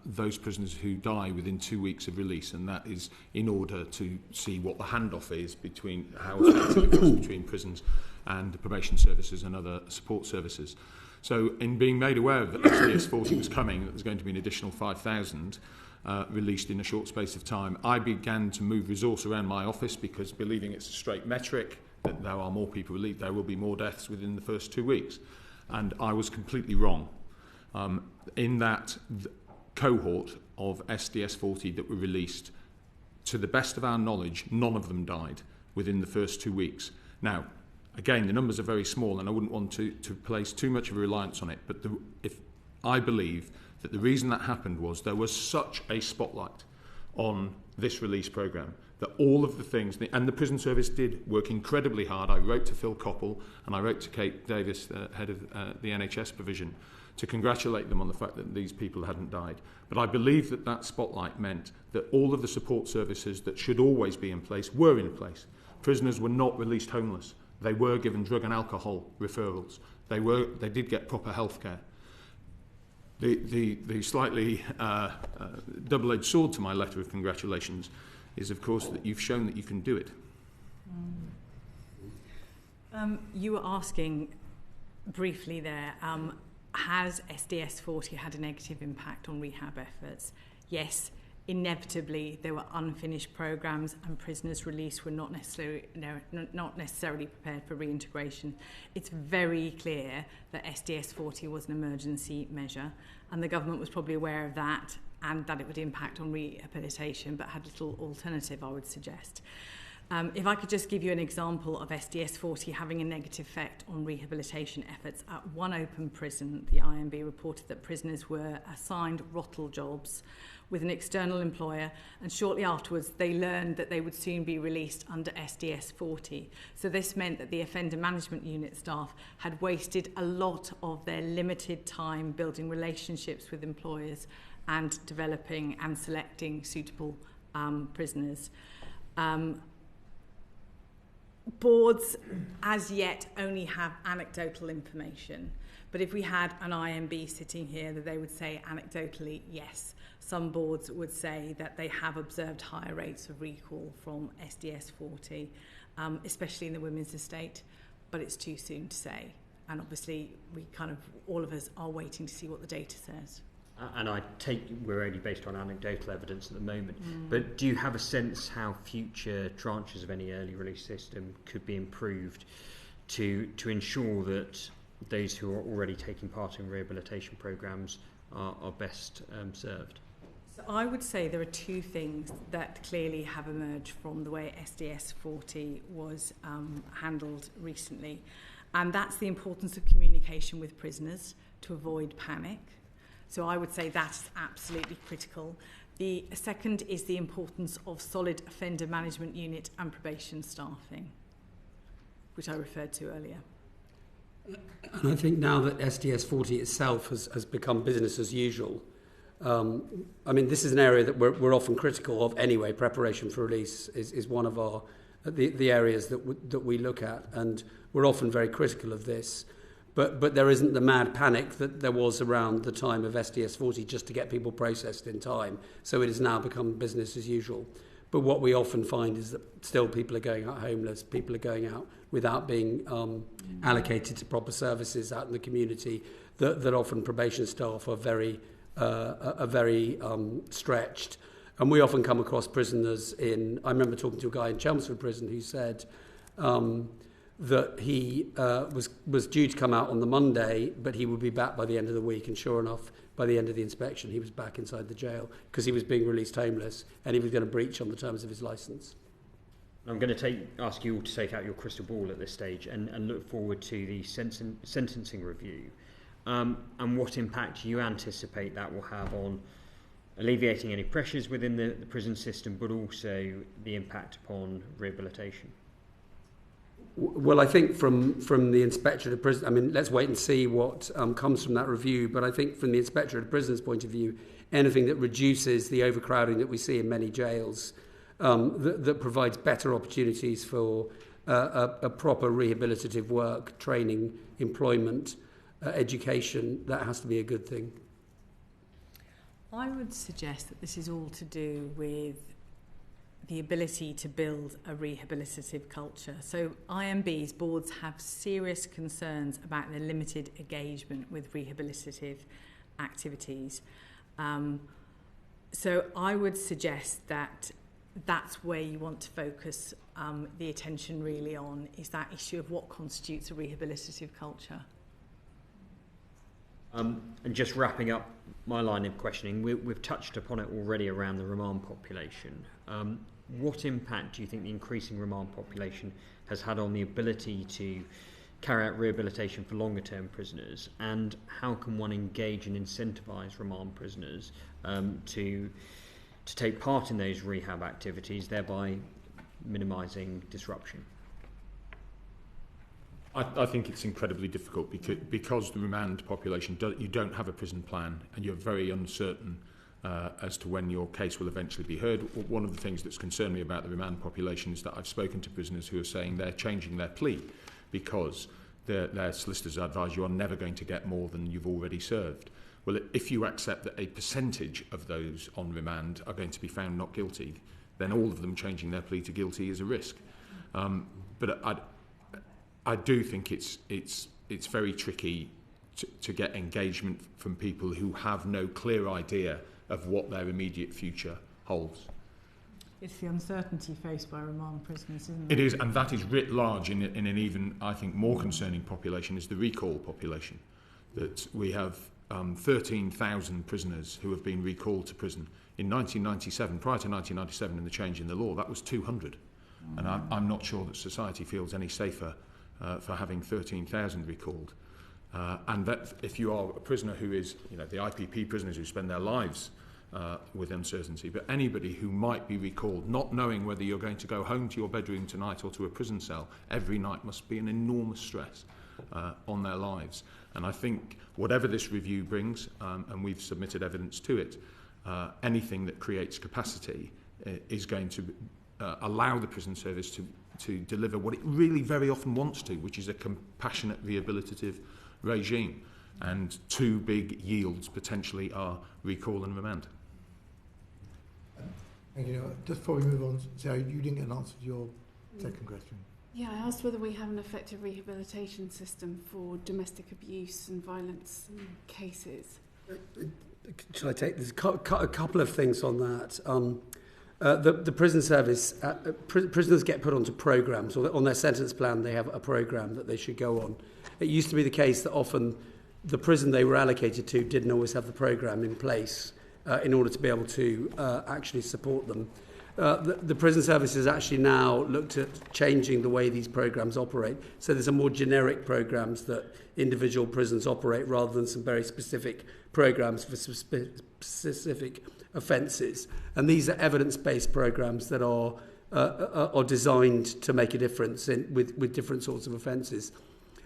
those prisoners who die within 2 weeks of release, and that is in order to see what the handoff is between how effective it goes between prisons and the probation services and other support services. So in being made aware that SDS 40 was coming, that there's going to be an additional 5,000 released in a short space of time, I began to move resource around my office, because believing it's a straight metric that there are more people released, there will be more deaths within the first 2 weeks. And I was completely wrong. In that cohort of SDS 40 that were released, to the best of our knowledge, none of them died within the first 2 weeks. Now, again, the numbers are very small, and I wouldn't want to place too much of a reliance on it, but if I believe that the reason that happened was there was such a spotlight on this release programme that all of the things, and the prison service did work incredibly hard. I wrote to Phil Coppell and I wrote to Kate Davies, the head of the NHS provision, to congratulate them on the fact that these people hadn't died. But I believe that that spotlight meant that all of the support services that should always be in place were in place. Prisoners were not released homeless. They were given drug and alcohol referrals. They did get proper health care. The slightly double-edged sword to my letter of congratulations is, of course, that you've shown that you can do it. You were asking briefly there, has SDS 40 had a negative impact on rehab efforts? Yes, inevitably there were unfinished programmes and prisoners released were not necessarily prepared for reintegration. It's very clear that SDS 40 was an emergency measure, and the government was probably aware of that and that it would impact on rehabilitation, but had little alternative, I would suggest. If I could just give you an example of SDS 40 having a negative effect on rehabilitation efforts, at one open prison, the IMB reported that prisoners were assigned rottle jobs with an external employer, and shortly afterwards they learned that they would soon be released under SDS 40. So this meant that the offender management unit staff had wasted a lot of their limited time building relationships with employers and developing and selecting suitable prisoners. Boards, as yet, only have anecdotal information. But if we had an IMB sitting here, that they would say anecdotally, yes. Some boards would say that they have observed higher rates of recall from SDS 40, especially in the women's estate, but it's too soon to say. And obviously, all of us are waiting to see what the data says. And I take we're only based on anecdotal evidence at the moment, but do you have a sense how future tranches of any early release system could be improved to ensure that those who are already taking part in rehabilitation programmes are best served? So I would say there are two things that clearly have emerged from the way SDS 40 was handled recently, and that's the importance of communication with prisoners to avoid panic. So I would say that's absolutely critical. The second is the importance of solid offender management unit and probation staffing, which I referred to earlier. And I think now that SDS 40 itself has become business as usual, this is an area that we're often critical of anyway. Preparation for release is one of the areas that we look at, and we're often very critical of this. But there isn't the mad panic that there was around the time of SDS 40 just to get people processed in time. So it has now become business as usual. But what we often find is that still people are going out homeless, people are going out without being allocated to proper services out in the community, that often probation staff are very stretched. And we often come across prisoners I remember talking to a guy in Chelmsford Prison who said that he was due to come out on the Monday, but he would be back by the end of the week. And sure enough, by the end of the inspection, he was back inside the jail because he was being released homeless and he was going to breach on the terms of his licence. I'm going to ask you all to take out your crystal ball at this stage and look forward to the sentencing review. And what impact you anticipate that will have on alleviating any pressures within the prison system, but also the impact upon rehabilitation? Well, I think from the Inspectorate of Prisons, let's wait and see what comes from that review, but I think from the Inspectorate of Prisons' point of view, anything that reduces the overcrowding that we see in many jails, that provides better opportunities for a proper rehabilitative work, training, employment, education, that has to be a good thing. I would suggest that this is all to do with the ability to build a rehabilitative culture. So IMB's boards have serious concerns about their limited engagement with rehabilitative activities. So I would suggest that that's where you want to focus the attention really on, is that issue of what constitutes a rehabilitative culture. And just wrapping up my line of questioning, we've touched upon it already around the remand population. What impact do you think the increasing remand population has had on the ability to carry out rehabilitation for longer term prisoners, and how can one engage and incentivise remand prisoners to take part in those rehab activities, thereby minimising disruption? I think it's incredibly difficult because the remand population, you don't have a prison plan and you're very uncertain as to when your case will eventually be heard. One of the things that's concerned me about the remand population is that I've spoken to prisoners who are saying they're changing their plea because their solicitors advise you are never going to get more than you've already served. Well, if you accept that a percentage of those on remand are going to be found not guilty, then all of them changing their plea to guilty is a risk. But I do think it's very tricky to get engagement from people who have no clear idea of what their immediate future holds. It's the uncertainty faced by remand prisoners, isn't it? It is, and that is writ large in an even, I think, more concerning population is the recall population. That we have 13,000 prisoners who have been recalled to prison. In 1997, prior to 1997 and the change in the law, that was 200. And I'm not sure that society feels any safer for having 13,000 recalled. And that if you are a prisoner who is, the IPP prisoners who spend their lives with uncertainty, but anybody who might be recalled, not knowing whether you're going to go home to your bedroom tonight or to a prison cell every night must be an enormous stress on their lives. And I think whatever this review brings, and we've submitted evidence to it, anything that creates capacity is going to allow the prison service to deliver what it really very often wants to, which is a compassionate rehabilitative regime. And two big yields potentially are recall and remand. Thank you. Just before we move on, Sarah, you didn't get an answer to your second question. Yeah, I asked whether we have an effective rehabilitation system for domestic abuse and violence cases. Shall I take? There's a couple of things on that. The prison service, prisoners get put onto programs, or on their sentence plan they have a program that they should go on. It used to be the case that often the prison they were allocated to didn't always have the program in place in order to be able to actually support them. The prison service has actually now looked at changing the way these programs operate. So there's a more generic programs that individual prisons operate rather than some very specific programs for specific offences. And these are evidence-based programs that are designed to make a difference with different sorts of offences.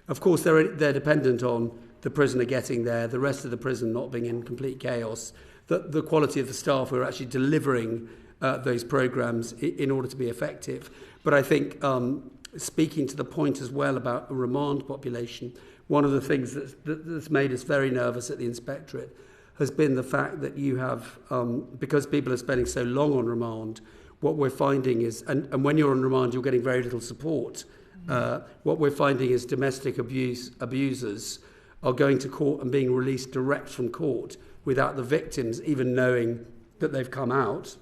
Of course, they're dependent on the prisoner getting there, the rest of the prison not being in complete chaos, the quality of the staff who are actually delivering those programs in order to be effective. But I think speaking to the point as well about a remand population, one of the things that's made us very nervous at the Inspectorate has been the fact that you have, because people are spending so long on remand, what we're finding is, and when you're on remand, you're getting very little support. What we're finding is domestic abusers are going to court and being released direct from court without the victims even knowing that they've come out.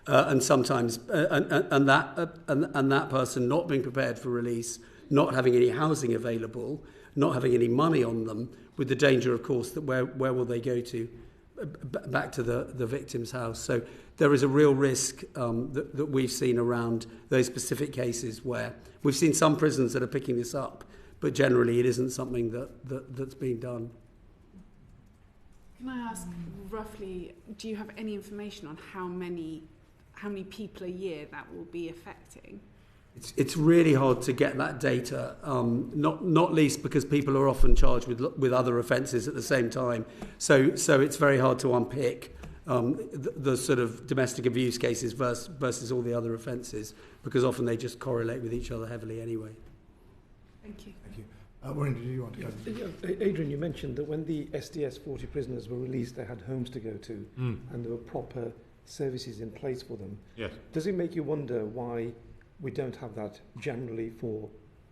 And sometimes, and that person not being prepared for release, not having any housing available, not having any money on them, with the danger, of course, that where will they go to? Back to the victim's house. So there is a real risk that we've seen around those specific cases where we've seen some prisons that are picking this up, but generally it isn't something that's being done. Can I ask roughly, do you have any information on how many people a year that will be affecting? It's really hard to get that data, not least because people are often charged with other offences at the same time. So it's very hard to unpick the sort of domestic abuse cases versus all the other offences, because often they just correlate with each other heavily anyway. Thank you. Thank you. Warren, did you want to go? Adrian, you mentioned that when the SDS 40 prisoners were released, they had homes to go to, and there were proper services in place for them. Yes. Does it make you wonder why we don't have that generally for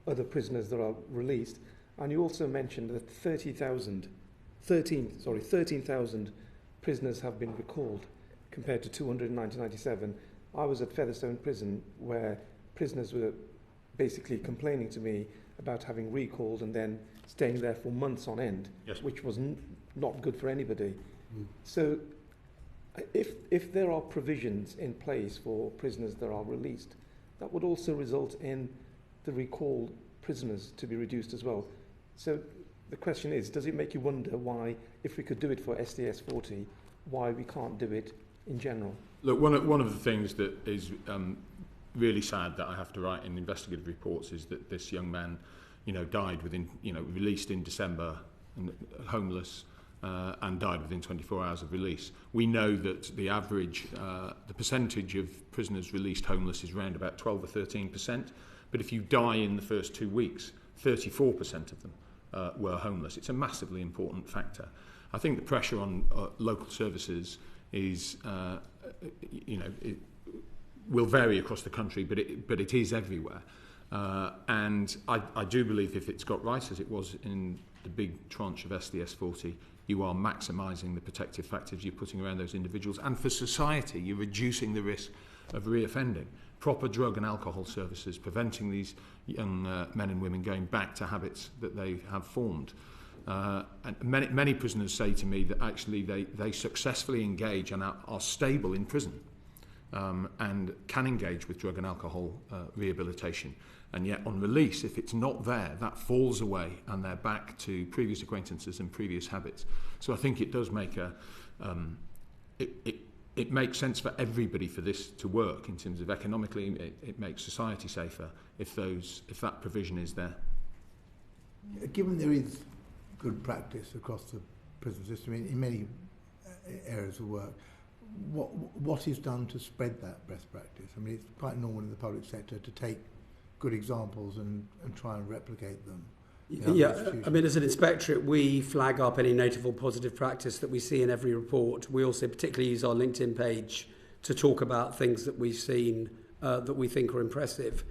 other prisoners that are released? And you also mentioned that 13,000 prisoners have been recalled compared to 200 in 1997. I was at Featherstone Prison where prisoners were basically complaining to me about having recalled and then staying there for months on end, yes, which was not good for anybody. So if there are provisions in place for prisoners that are released, that would also result in the recalled prisoners to be reduced as well. So the question is, does it make you wonder why, if we could do it for SDS 40, why we can't do it in general? Look, one of the things that is really sad that I have to write in investigative reports is that this young man, died within, released in December and homeless and died within 24 hours of release. We know that the average, the percentage of prisoners released homeless is around about 12 or 13%. But if you die in the first 2 weeks, 34% of them were homeless. It's a massively important factor. I think the pressure on local services is, it will vary across the country, but it is everywhere. And I do believe if it's got right, as it was in the big tranche of SDS 40, you are maximising the protective factors you're putting around those individuals. And for society, you're reducing the risk of reoffending. Proper drug and alcohol services, preventing these young men and women going back to habits that they have formed. And many prisoners say to me that actually they successfully engage and are stable in prison and can engage with drug and alcohol rehabilitation. And yet on release, if it's not there, that falls away and they're back to previous acquaintances and previous habits. So I think it does make it makes sense for everybody for this to work in terms of economically. It makes society safer if that provision is there. Given there is good practice across the prison system in many areas of work, what is done to spread that best practice? I mean, it's quite normal in the public sector to take good examples and try and replicate them. Yeah, I mean, as an inspectorate, we flag up any notable positive practice that we see in every report. We also particularly use our LinkedIn page to talk about things that we've seen that we think are impressive.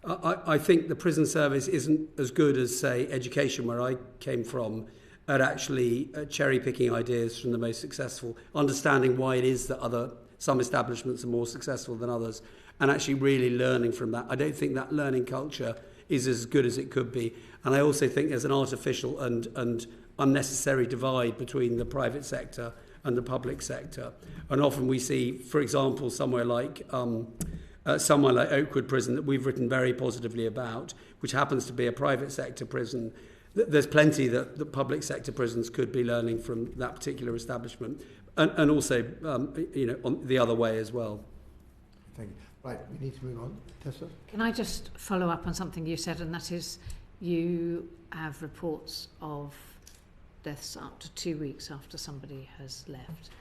I think the prison service isn't as good as, say, education, where I came from, at actually cherry-picking ideas from the most successful, understanding why it is that some establishments are more successful than others, and actually really learning from that. I don't think that learning culture is as good as it could be. And I also think there's an artificial and unnecessary divide between the private sector and the public sector. And often we see, for example, somewhere like Oakwood Prison that we've written very positively about, which happens to be a private sector prison. There's plenty that the public sector prisons could be learning from that particular establishment, and also, on the other way as well. Thank you. Right, we need to move on. Tessa? Can I just follow up on something you said, and that is you have reports of deaths up to 2 weeks after somebody has left.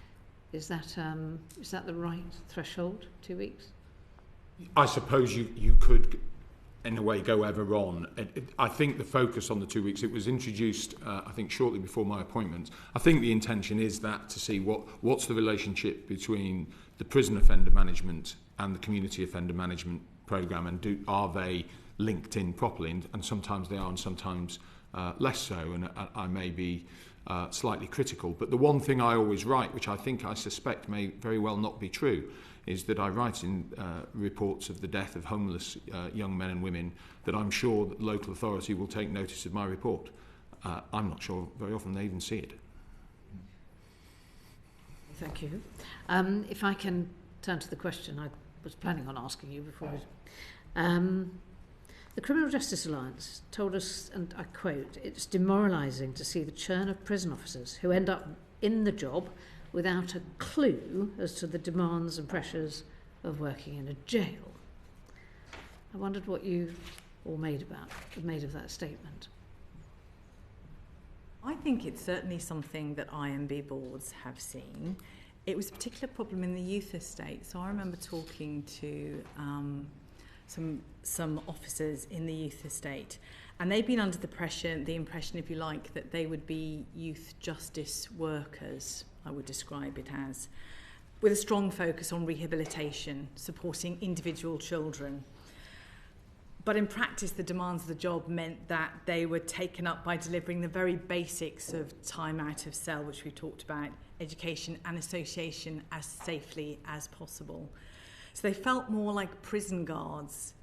Is that the right threshold, 2 weeks? I suppose you could, in a way, go ever on. I think the focus on the 2 weeks, it was introduced, I think, shortly before my appointment. I think the intention is that to see what's the relationship between the prison offender management and the community offender management programme, and are they linked in properly? And sometimes they are, and sometimes less so, and I may be slightly critical. But the one thing I always write, which I suspect may very well not be true, is that I write in reports of the death of homeless young men and women that I'm sure that local authority will take notice of my report. I'm not sure very often they even see it. Thank you. If I can turn to the question I was planning on asking you before. The Criminal Justice Alliance told us, and I quote, "It's demoralising to see the churn of prison officers who end up in the job without a clue as to the demands and pressures of working in a jail." I wondered what you all made of that statement. I think it's certainly something that IMB boards have seen. It was a particular problem in the youth estate. So I remember talking to some officers in the youth estate, and they'd been under the impression, if you like, that they would be youth justice workers, I would describe it as, with a strong focus on rehabilitation, supporting individual children. But in practice, the demands of the job meant that they were taken up by delivering the very basics of time out of cell, which we talked about, education and association, as safely as possible. So they felt more like prison guards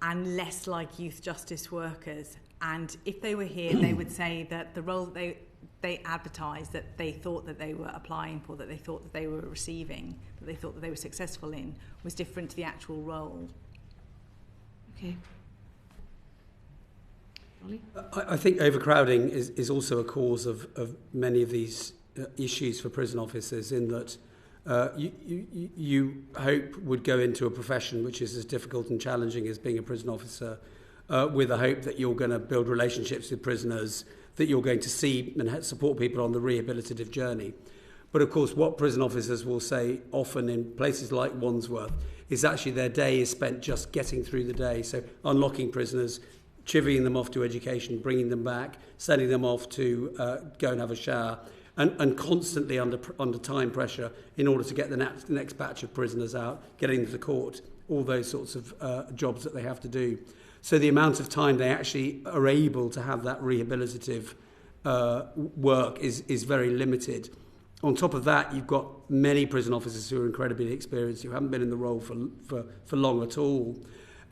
and less like youth justice workers. And if they were here, they would say that the role that they advertised, that they thought that they were applying for, that they thought that they were receiving, that they thought that they were successful in, was different to the actual role. Okay. Ollie? I think overcrowding is also a cause of many of these issues for prison officers, in that you hope would go into a profession which is as difficult and challenging as being a prison officer, with a hope that you're going to build relationships with prisoners, that you're going to see and support people on the rehabilitative journey. But of course, what prison officers will say often in places like Wandsworth is actually their day is spent just getting through the day. So unlocking prisoners, chivying them off to education, bringing them back, sending them off to go and have a shower, and constantly under time pressure in order to get the next batch of prisoners out, getting them to court, all those sorts of jobs that they have to do. So the amount of time they actually are able to have that rehabilitative work is very limited. On top of that, you've got many prison officers who are incredibly experienced, who haven't been in the role for long at all,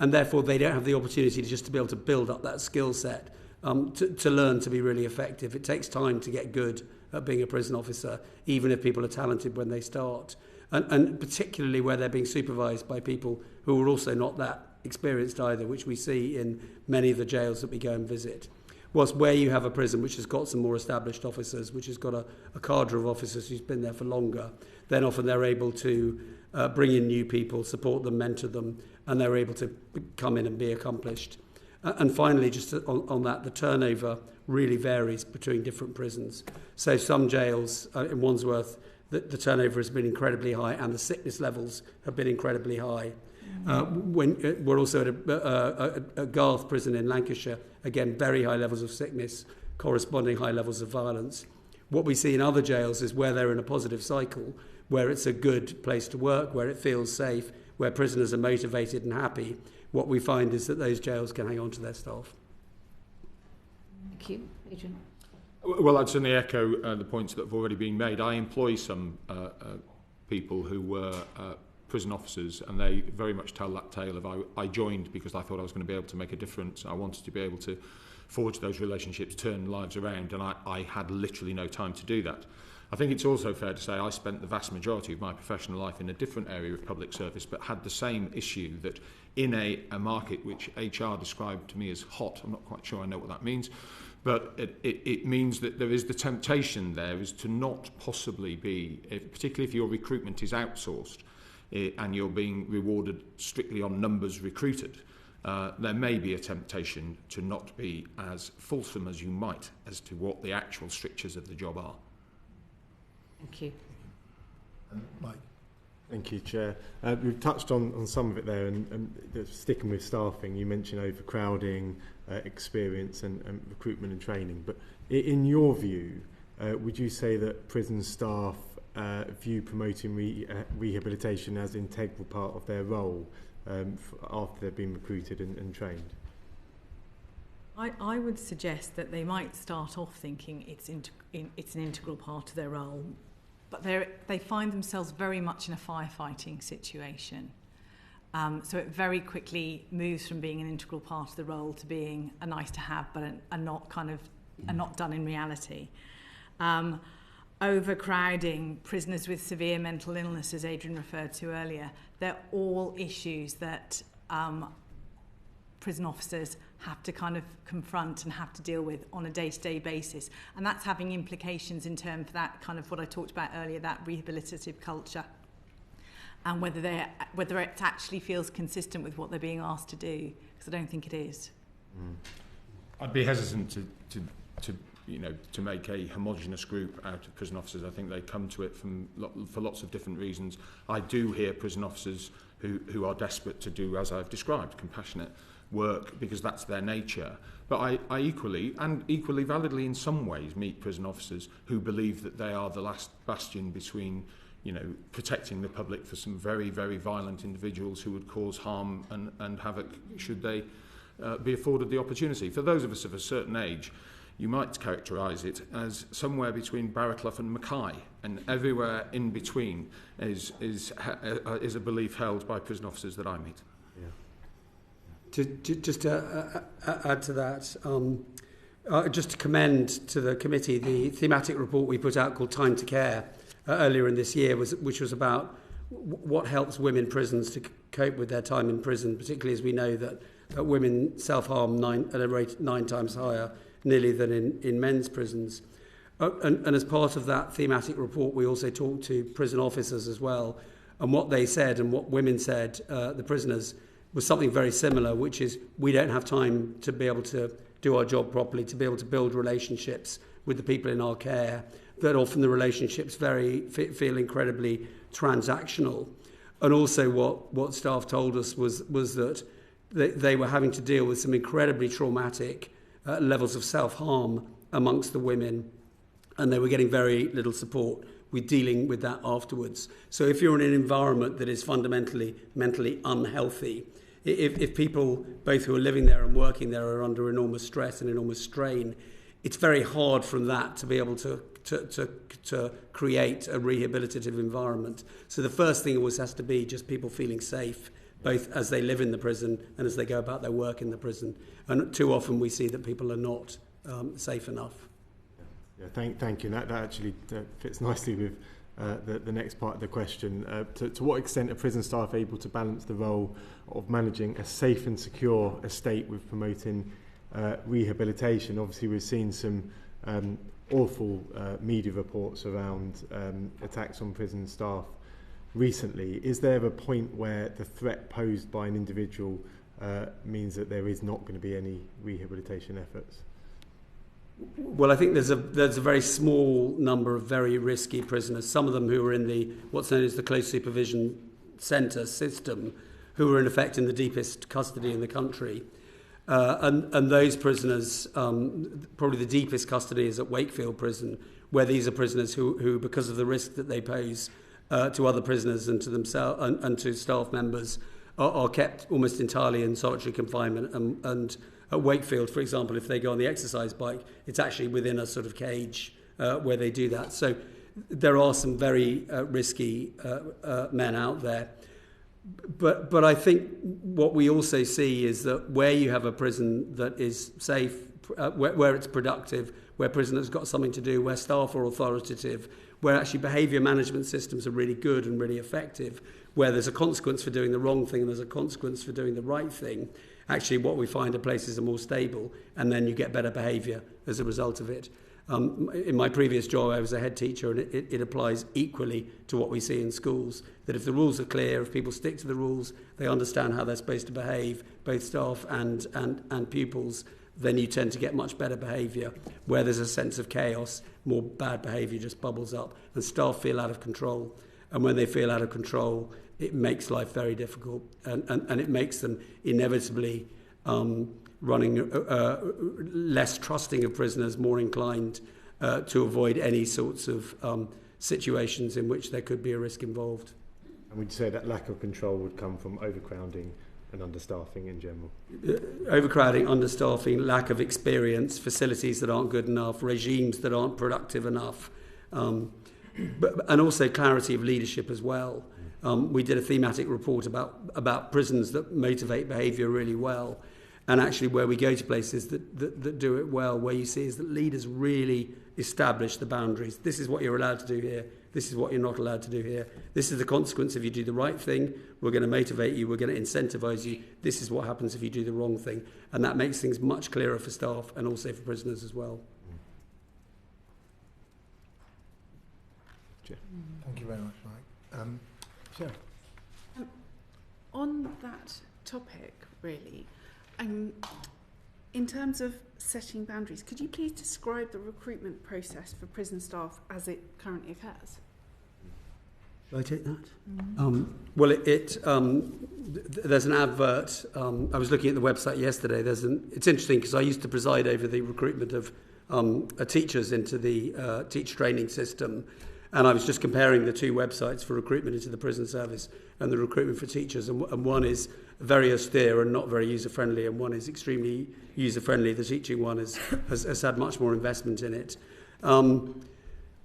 and therefore they don't have the opportunity to be able to build up that skill set to learn to be really effective. It takes time to get good at being a prison officer, even if people are talented when they start, and particularly where they're being supervised by people who are also not that experienced either, which we see in many of the jails that we go and visit. Whilst where you have a prison which has got some more established officers, which has got a cadre of officers who's been there for longer, then often they're able to bring in new people, support them, mentor them, and they're able to come in and be accomplished. And finally, just on that, the turnover really varies between different prisons. So some jails in Wandsworth, the turnover has been incredibly high and the sickness levels have been incredibly high. When we're also at a Garth prison in Lancashire, again, very high levels of sickness, corresponding high levels of violence. What we see in other jails is where they're in a positive cycle, where it's a good place to work, where it feels safe, where prisoners are motivated and happy. What we find is that those jails can hang on to their staff. Thank you. Adrian? Well, I'd certainly echo the points that have already been made. I employ some people who were prison officers, and they very much tell that tale of I joined because I thought I was going to be able to make a difference. I wanted to be able to forge those relationships, turn lives around, and I had literally no time to do that. I think it's also fair to say I spent the vast majority of my professional life in a different area of public service, but had the same issue that in a market which HR described to me as hot, I'm not quite sure I know what that means, but it means that there is the temptation there is to not possibly be, particularly if your recruitment is outsourced, and you're being rewarded strictly on numbers recruited, there may be a temptation to not be as fulsome as you might as to what the actual strictures of the job are. Thank you. Mike. Thank you, Chair. We've touched on some of it there, and sticking with staffing, you mentioned overcrowding, experience and recruitment and training. But in your view, would you say that prison staff view promoting rehabilitation as an integral part of their role after they've been recruited and trained? I would suggest that they might start off thinking it's an integral part of their role, but they find themselves very much in a firefighting situation. So it very quickly moves from being an integral part of the role to being a nice to have, but a not done in reality. Overcrowding, prisoners with severe mental illness, as Adrian referred to earlier, they're all issues that prison officers have to kind of confront and have to deal with on a day-to-day basis. And that's having implications in terms of that kind of what I talked about earlier, that rehabilitative culture, and whether it actually feels consistent with what they're being asked to do, because I don't think it is. I'd be hesitant to make a homogenous group out of prison officers. I think they come to it for lots of different reasons. I do hear prison officers who are desperate to do, as I've described, compassionate work because that's their nature. But I equally validly in some ways meet prison officers who believe that they are the last bastion between protecting the public for some very, very violent individuals who would cause harm and havoc should they be afforded the opportunity. For those of us of a certain age, you might characterise it as somewhere between Barraclough and Mackay, and everywhere in between is a belief held by prison officers that I meet. Yeah. Just to add to that, just to commend to the committee the thematic report we put out called Time to Care earlier in this year, which was about what helps women prisons to cope with their time in prison, particularly as we know that women self-harm at a rate 9 times higher nearly than in men's prisons. And as part of that thematic report, we also talked to prison officers as well, and what they said and what women said, the prisoners, was something very similar, which is we don't have time to be able to do our job properly, to be able to build relationships with the people in our care, that often the relationships feel incredibly transactional. And also what staff told us was that they were having to deal with some incredibly traumatic levels of self-harm amongst the women, and they were getting very little support with dealing with that afterwards. So if you're in an environment that is fundamentally mentally unhealthy, if people, both who are living there and working there, are under enormous stress and enormous strain, it's very hard from that to be able to create a rehabilitative environment. So the first thing always has to be just people feeling safe, both as they live in the prison and as they go about their work in the prison. And too often we see that people are not safe enough. Yeah, thank you. That actually fits nicely with the next part of the question. To what extent are prison staff able to balance the role of managing a safe and secure estate with promoting rehabilitation? Obviously, we've seen some awful media reports around attacks on prison staff recently. Is there a point where the threat posed by an individual means that there is not going to be any rehabilitation efforts? Well, I think there's a very small number of very risky prisoners, some of them who are in the what's known as the close supervision centre system, who are in effect in the deepest custody in the country. And those prisoners, probably the deepest custody is at Wakefield Prison, where these are prisoners who because of the risk that they pose to other prisoners and to themselves and to staff members, are kept almost entirely in solitary confinement. And at Wakefield, for example, if they go on the exercise bike, it's actually within a sort of cage where they do that. So there are some very risky men out there. But I think what we also see is that where you have a prison that is safe, where it's productive, where prisoners got something to do, where staff are authoritative, where actually behaviour management systems are really good and really effective, where there's a consequence for doing the wrong thing and there's a consequence for doing the right thing, actually what we find are places are more stable, and then you get better behaviour as a result of it. In my previous job, I was a head teacher, and it applies equally to what we see in schools, that if the rules are clear, if people stick to the rules, they understand how they're supposed to behave, both staff and pupils, then you tend to get much better behaviour. Where there's a sense of chaos, more bad behaviour just bubbles up, and staff feel out of control. And when they feel out of control, it makes life very difficult, and it makes them inevitably running less trusting of prisoners, more inclined to avoid any sorts of situations in which there could be a risk involved. And would you say that lack of control would come from overcrowding and understaffing in general? Overcrowding, understaffing, lack of experience, facilities that aren't good enough, regimes that aren't productive enough, and also clarity of leadership as well. We did a thematic report about prisons that motivate behaviour really well. And actually where we go to places that do it well, where you see is that leaders really establish the boundaries. This is what you're allowed to do here. This is what you're not allowed to do here. This is the consequence if you do the right thing. We're going to motivate you. We're going to incentivise you. This is what happens if you do the wrong thing. And that makes things much clearer for staff and also for prisoners as well. Thank you very much, Mike. Sarah? On that topic, really, in terms of setting boundaries, could you please describe the recruitment process for prison staff as it currently occurs? Shall I take that? Well, there's an advert. I was looking at the website yesterday. It's interesting because I used to preside over the recruitment of teachers into the teacher training system. And I was just comparing the two websites for recruitment into the prison service and the recruitment for teachers. And one is very austere and not very user-friendly, and one is extremely user-friendly. The teaching one has had much more investment in it.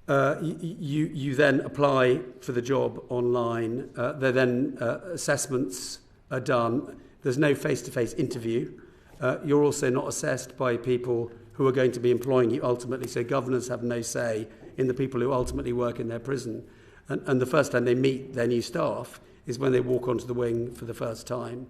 You then apply for the job online. Assessments are done. There's no face-to-face interview. You're also not assessed by people who are going to be employing you ultimately, so governors have no say in the people who ultimately work in their prison. And the first time they meet their new staff is when they walk onto the wing for the first time.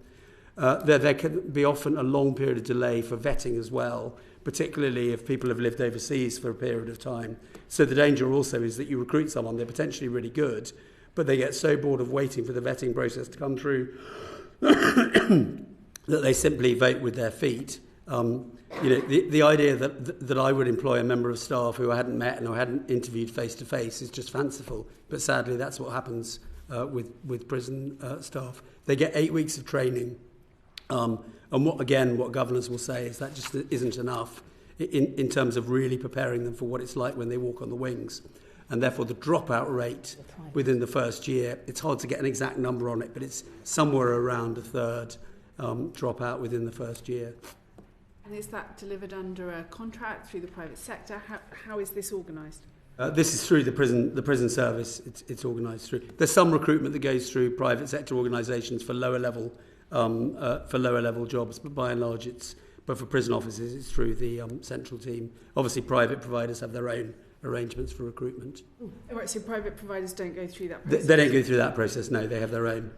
There can be often a long period of delay for vetting as well, particularly if people have lived overseas for a period of time. So the danger also is that you recruit someone, they're potentially really good, but they get so bored of waiting for the vetting process to come through that they simply vote with their feet. The idea that I would employ a member of staff who I hadn't met and who I hadn't interviewed face to face is just fanciful. But sadly, that's what happens with prison staff. They get 8 weeks of training, and what governors will say is that just isn't enough in terms of really preparing them for what it's like when they walk on the wings. And therefore, the dropout rate within the first year, it's hard to get an exact number on it, but it's somewhere around a third dropout within the first year. And is that delivered under a contract through the private sector? How is this organised? This is through the prison service. It's organised through. There's some recruitment that goes through private sector organisations for lower level jobs, but by and large, but for prison officers, it's through the central team. Obviously, private providers have their own arrangements for recruitment. Right, so private providers don't go through that process? They don't go through that process. No, they have their own.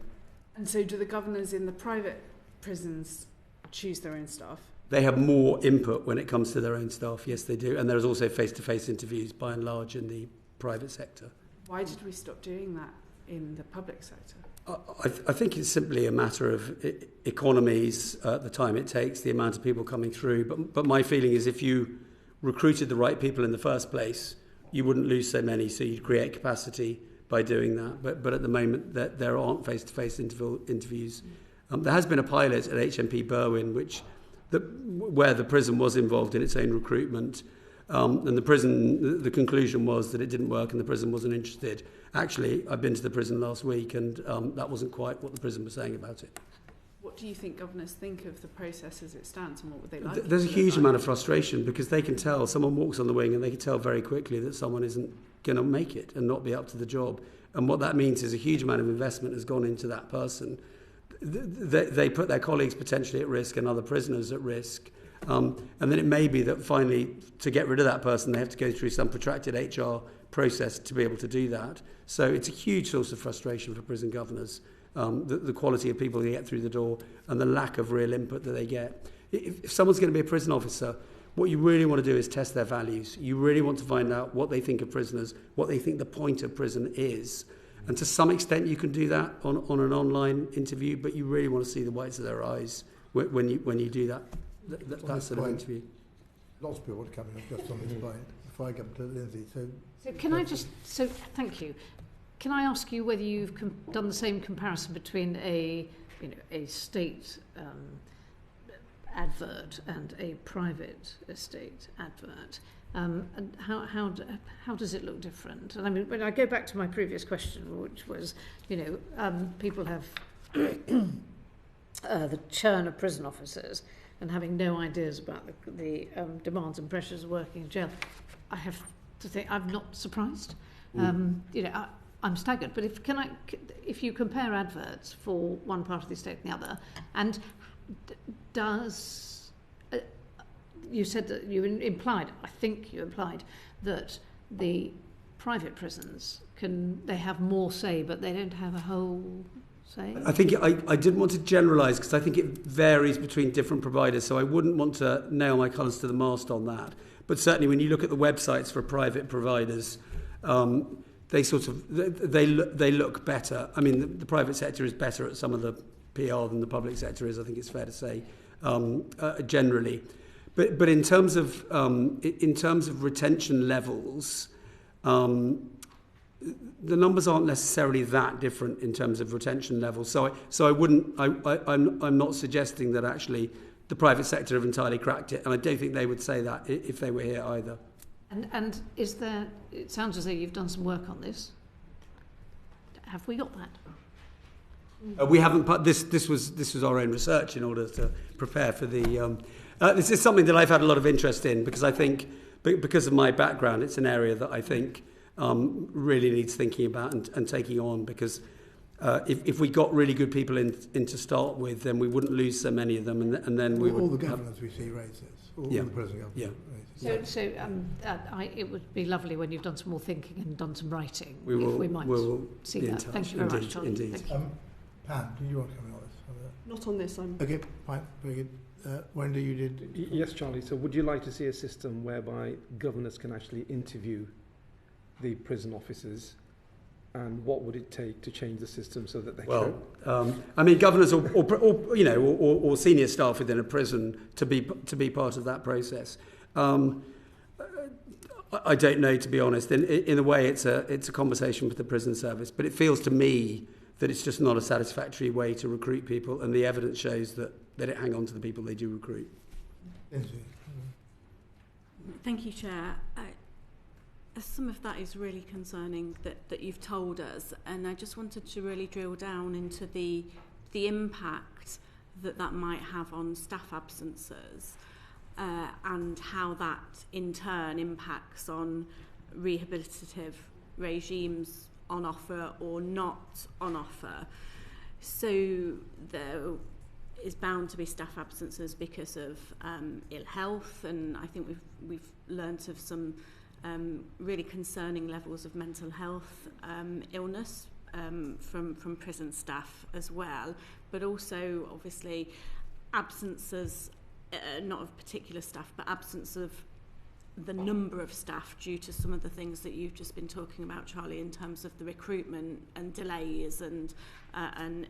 And so, do the governors in the private prisons choose their own staff? They have more input when it comes to their own staff, yes they do. And there's also face-to-face interviews by and large in the private sector. Why did we stop doing that in the public sector? I think it's simply a matter of economies, the time it takes, the amount of people coming through. But my feeling is if you recruited the right people in the first place, you wouldn't lose so many, so you'd create capacity by doing that. But at the moment, there aren't face-to-face interviews. There has been a pilot at HMP Berwyn, where the prison was involved in its own recruitment, and the conclusion was that it didn't work and the prison wasn't interested. Actually, I've been to the prison last week, and that wasn't quite what the prison was saying about it. What do you think governors think of the process as it stands, and what would they like? There's a huge amount of frustration because they can tell, someone walks on the wing and they can tell very quickly that someone isn't going to make it and not be up to the job. And what that means is a huge amount of investment has gone into that person. They put their colleagues potentially at risk and other prisoners at risk. And then it may be that finally, to get rid of that person, they have to go through some protracted HR process to be able to do that. So it's a huge source of frustration for prison governors, the quality of people they get through the door and the lack of real input that they get. If someone's going to be a prison officer, what you really want to do is test their values. You really want to find out what they think of prisoners, what they think the point of prison is. And to some extent, you can do that on an online interview, but you really want to see the whites of their eyes when you do that sort of interview. Lots of people want to come in just on this point before I come to Lindsay. So can I just thank you. Can I ask you whether you've done the same comparison between a state advert and a private estate advert? And how does it look different? And I mean, when I go back to my previous question, which was, people have the churn of prison officers and having no ideas about the demands and pressures of working in jail. I have to think I'm not surprised. I'm staggered. But if you compare adverts for one part of the estate and the other, and you said that I think you implied that the private prisons they have more say, but they don't have a whole say. I think I didn't want to generalise because I think it varies between different providers, so I wouldn't want to nail my colours to the mast on that. But certainly when you look at the websites for private providers, they look better. I mean, the private sector is better at some of the PR than the public sector is, I think it's fair to say, generally. But in terms of retention levels, the numbers aren't necessarily that different in terms of retention levels. So I'm not suggesting that actually the private sector have entirely cracked it, and I don't think they would say that if they were here either. And is there? It sounds as though you've done some work on this. Have we got that? We haven't. This was our own research in order to prepare for the. This is something that I've had a lot of interest in because I think, because of my background, it's an area that I think really needs thinking about and taking on. Because if we got really good people in to start with, then we wouldn't lose so many of them, and then we would. All the governors we see raise this. All the present governors. Yeah. So it would be lovely when you've done some more thinking and done some writing. We might see that. Thank you very much, Charlie. Indeed. Pam, do you want to come in on this? Not on this. Okay, fine, very good. Wendy, you did. Yes, Charlie. So would you like to see a system whereby governors can actually interview the prison officers and what would it take to change the system so that they Well, I mean, governors or senior staff within a prison to be part of that process. I don't know, to be honest. In a way, it's a conversation with the prison service, but it feels to me that it's just not a satisfactory way to recruit people, and the evidence shows that they don't hang on to the people they do recruit. Thank you, Chair. Some of that is really concerning that you've told us, and I just wanted to really drill down into the impact that might have on staff absences and how that in turn impacts on rehabilitative regimes on offer or not on offer. So there is bound to be staff absences because of ill health, and I think we've learnt of some really concerning levels of mental health illness from prison staff as well, but also obviously absences, not of particular staff, but absence of the number of staff due to some of the things that you've just been talking about, Charlie, in terms of the recruitment and delays and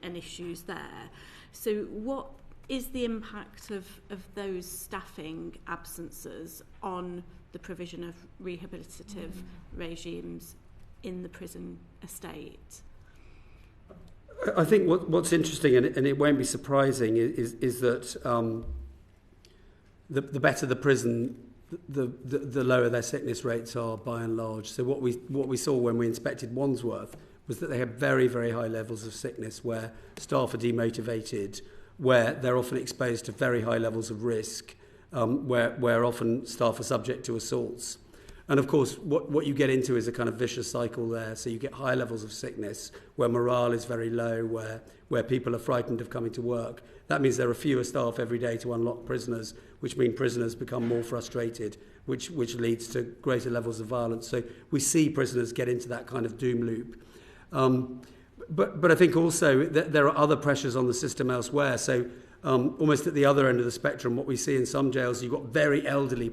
issues there. So what is the impact of those staffing absences on the provision of rehabilitative regimes in the prison estate? I think what's interesting, and it won't be surprising, is that the better the prison, the lower their sickness rates are by and large. So what we saw when we inspected Wandsworth was that they had very, very high levels of sickness where staff are demotivated, where they're often exposed to very high levels of risk, where often staff are subject to assaults. And of course, what you get into is a kind of vicious cycle there. So you get high levels of sickness, where morale is very low, where people are frightened of coming to work. That means there are fewer staff every day to unlock prisoners, which means prisoners become more frustrated, which leads to greater levels of violence. So we see prisoners get into that kind of doom loop. But I think also that there are other pressures on the system elsewhere. So almost at the other end of the spectrum, what we see in some jails, you've got very elderly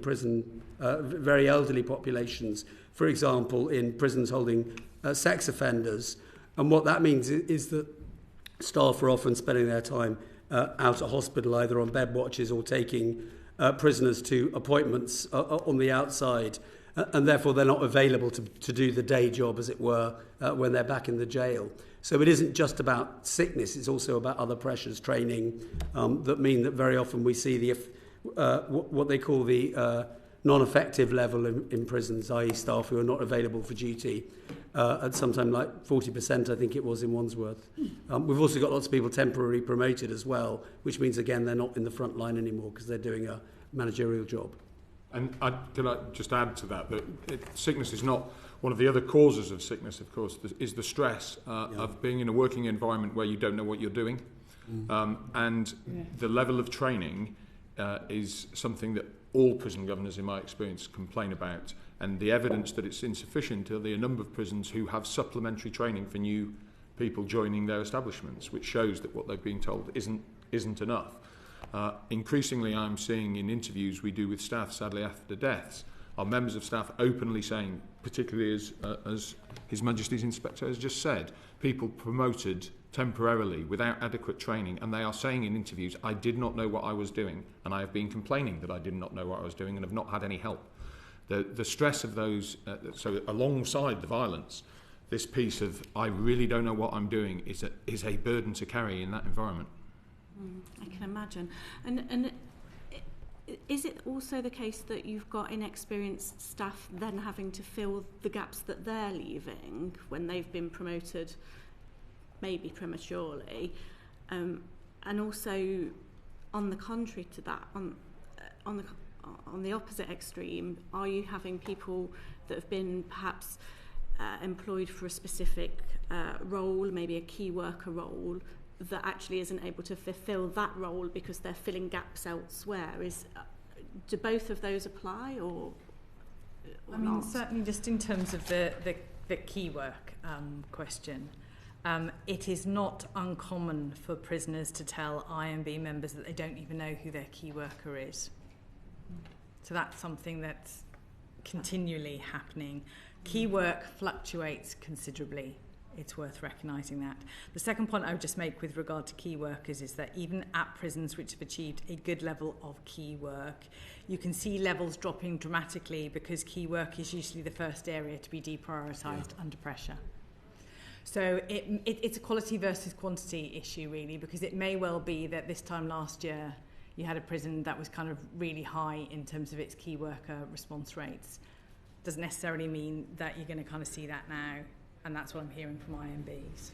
populations. For example, in prisons holding sex offenders. And what that means is that staff are often spending their time out at hospital, either on bed watches or taking prisoners to appointments on the outside. And therefore they're not available to do the day job, as it were, when they're back in the jail. So it isn't just about sickness, it's also about other pressures, training, that mean that very often we see what they call the non-effective level in prisons, i.e. staff who are not available for duty, at sometime like 40%, I think it was, in Wandsworth. We've also got lots of people temporarily promoted as well, which means, again, they're not in the front line anymore because they're doing a managerial job. And can I just add to that sickness is not one of the other causes of sickness, of course, is the stress of being in a working environment where you don't know what you're doing. The level of training is something that all prison governors, in my experience, complain about. And the evidence that it's insufficient are the number of prisons who have supplementary training for new people joining their establishments, which shows that what they've been told isn't enough. Increasingly, I'm seeing in interviews we do with staff, sadly after deaths, are members of staff openly saying, particularly as His Majesty's Inspector has just said, people promoted temporarily without adequate training, and they are saying in interviews, I did not know what I was doing, and I have been complaining that I did not know what I was doing and have not had any help. The stress of those, so alongside the violence, this piece of I really don't know what I'm doing is a burden to carry in that environment. I can imagine. And is it also the case that you've got inexperienced staff then having to fill the gaps that they're leaving when they've been promoted, maybe prematurely? And also, on the contrary to that, on the opposite extreme, are you having people that have been perhaps employed for a specific role, maybe a key worker role, that actually isn't able to fulfil that role because they're filling gaps elsewhere? Do both of those apply, or I mean, not? Certainly just in terms of the key work question, it is not uncommon for prisoners to tell IMB members that they don't even know who their key worker is. So that's something that's continually happening. Key work fluctuates considerably it's worth recognising that. The second point I would just make with regard to key workers is that even at prisons which have achieved a good level of key work, you can see levels dropping dramatically because key work is usually the first area to be deprioritised under pressure. So it's a quality versus quantity issue, really, because it may well be that this time last year you had a prison that was kind of really high in terms of its key worker response rates. Doesn't necessarily mean that you're going to kind of see that now, and that's what I'm hearing from IMBs.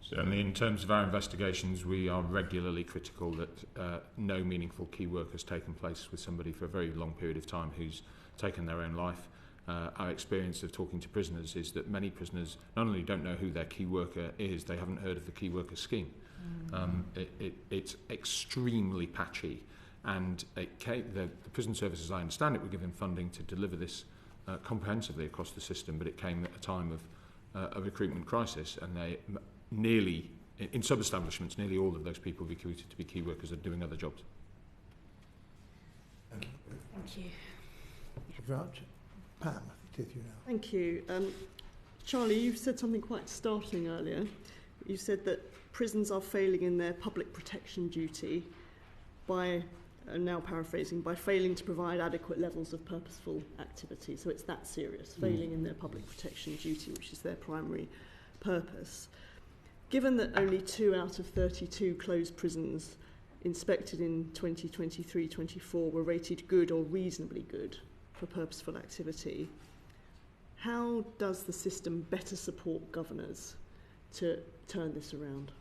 Certainly, in terms of our investigations, we are regularly critical that no meaningful key work has taken place with somebody for a very long period of time who's taken their own life. Our experience of talking to prisoners is that many prisoners not only don't know who their key worker is, they haven't heard of the key worker scheme. It's extremely patchy, and the prison service, as I understand it, were given funding to deliver this comprehensively across the system, but it came at a time of a recruitment crisis, and they nearly, in sub-establishments, nearly all of those people recruited to be key workers are doing other jobs. Thank you. Thank you. Thank you very much. Pam, it's with you now. Thank you. Charlie, you said something quite startling earlier. You said that prisons are failing in their public protection duty by, now paraphrasing, by failing to provide adequate levels of purposeful activity. So it's that serious, failing in their public protection duty, which is their primary purpose. Given that only 2 out of 32 closed prisons inspected in 2023-24 were rated good or reasonably good for purposeful activity, how does the system better support governors to turn this around?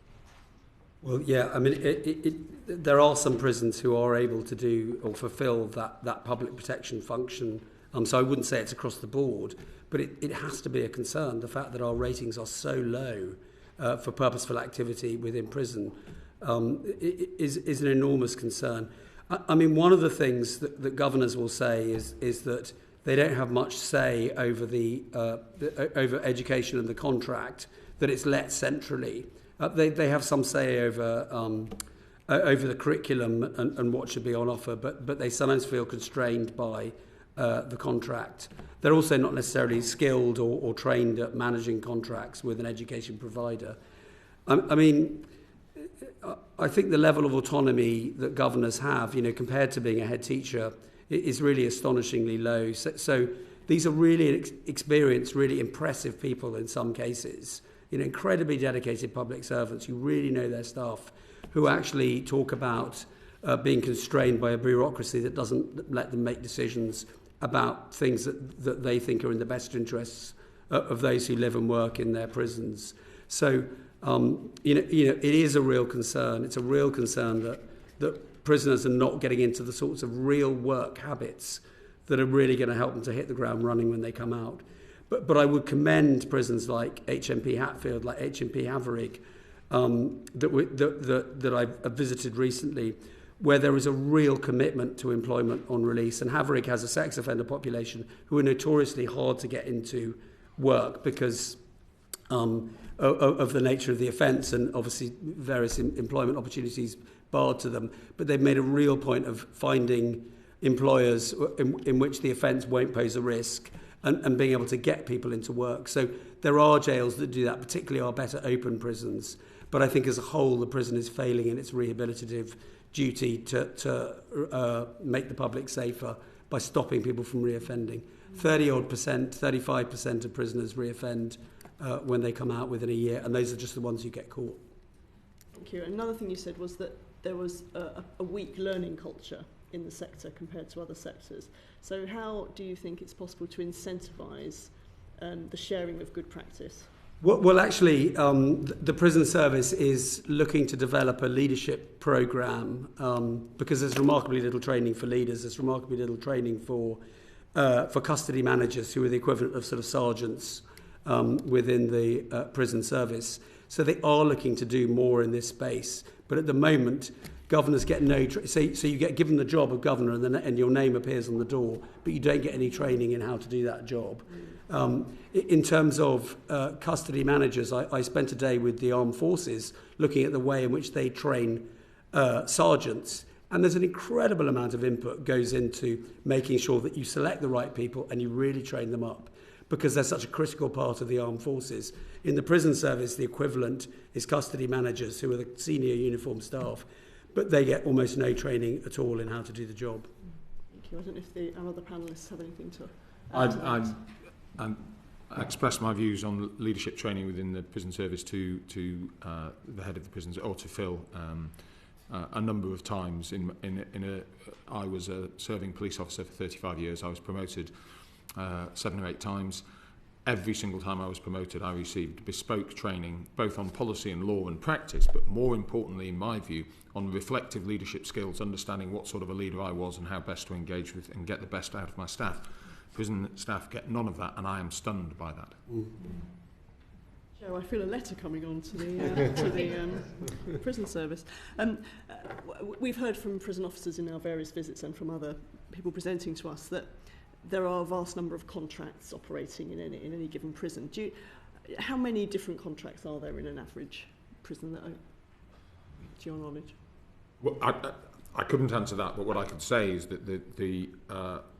Well, yeah, I mean, there are some prisons who are able to do or fulfil that public protection function. So I wouldn't say it's across the board, but it has to be a concern. The fact that our ratings are so low for purposeful activity within prison is an enormous concern. I mean, one of the things that governors will say is that they don't have much say over over education and the contract, that it's let centrally. They have some say over the curriculum and what should be on offer, but they sometimes feel constrained by the contract. They're also not necessarily skilled or trained at managing contracts with an education provider. I mean, I think the level of autonomy that governors have, compared to being a head teacher, is really astonishingly low. So these are really experienced, really impressive people in some cases, incredibly dedicated public servants who really know their stuff, who actually talk about being constrained by a bureaucracy that doesn't let them make decisions about things that they think are in the best interests of those who live and work in their prisons. So, it is a real concern. It's a real concern that prisoners are not getting into the sorts of real work habits that are really going to help them to hit the ground running when they come out. But I would commend prisons like HMP Hatfield, like HMP Haverig, that I've visited recently, where there is a real commitment to employment on release. And Haverig has a sex offender population who are notoriously hard to get into work because of the nature of the offence and obviously various employment opportunities barred to them. But they've made a real point of finding employers in which the offence won't pose a risk and being able to get people into work. So there are jails that do that, particularly our better open prisons. But I think as a whole, the prison is failing in its rehabilitative duty to make the public safer by stopping people from reoffending. 35% of prisoners reoffend when they come out within a year, and those are just the ones who get caught. Thank you. Another thing you said was that there was a weak learning culture in the sector compared to other sectors. So how do you think it's possible to incentivise the sharing of good practice? Well, actually, the prison service is looking to develop a leadership programme because there's remarkably little training for leaders. There's remarkably little training for custody managers, who are the equivalent of sort of sergeants within the prison service. So they are looking to do more in this space. But at the moment, governors get no so you get given the job of governor and your name appears on the door, but you don't get any training in how to do that job. In terms of custody managers, I spent a day with the armed forces looking at the way in which they train sergeants, and there's an incredible amount of input goes into making sure that you select the right people and you really train them up. because they're such a critical part of the armed forces. In the prison service, the equivalent is custody managers, who are the senior uniformed staff, but they get almost no training at all in how to do the job. Thank you. I don't know if our other panellists have anything to add. I expressed my views on leadership training within the prison service to the head of the prisons, or to Phil, a number of times. I was a serving police officer for 35 years. I was promoted 7 or 8 times. Every single time I was promoted, I received bespoke training, both on policy and law and practice, but more importantly, in my view, on reflective leadership skills, understanding what sort of a leader I was and how best to engage with and get the best out of my staff. Prison staff get none of that, and I am stunned by that. Joe, I feel a letter coming on to the prison service. We've heard from prison officers in our various visits and from other people presenting to us that there are a vast number of contracts operating in any given prison. How many different contracts are there in an average prison, to your knowledge? Well, I couldn't answer that, but what I could say is that the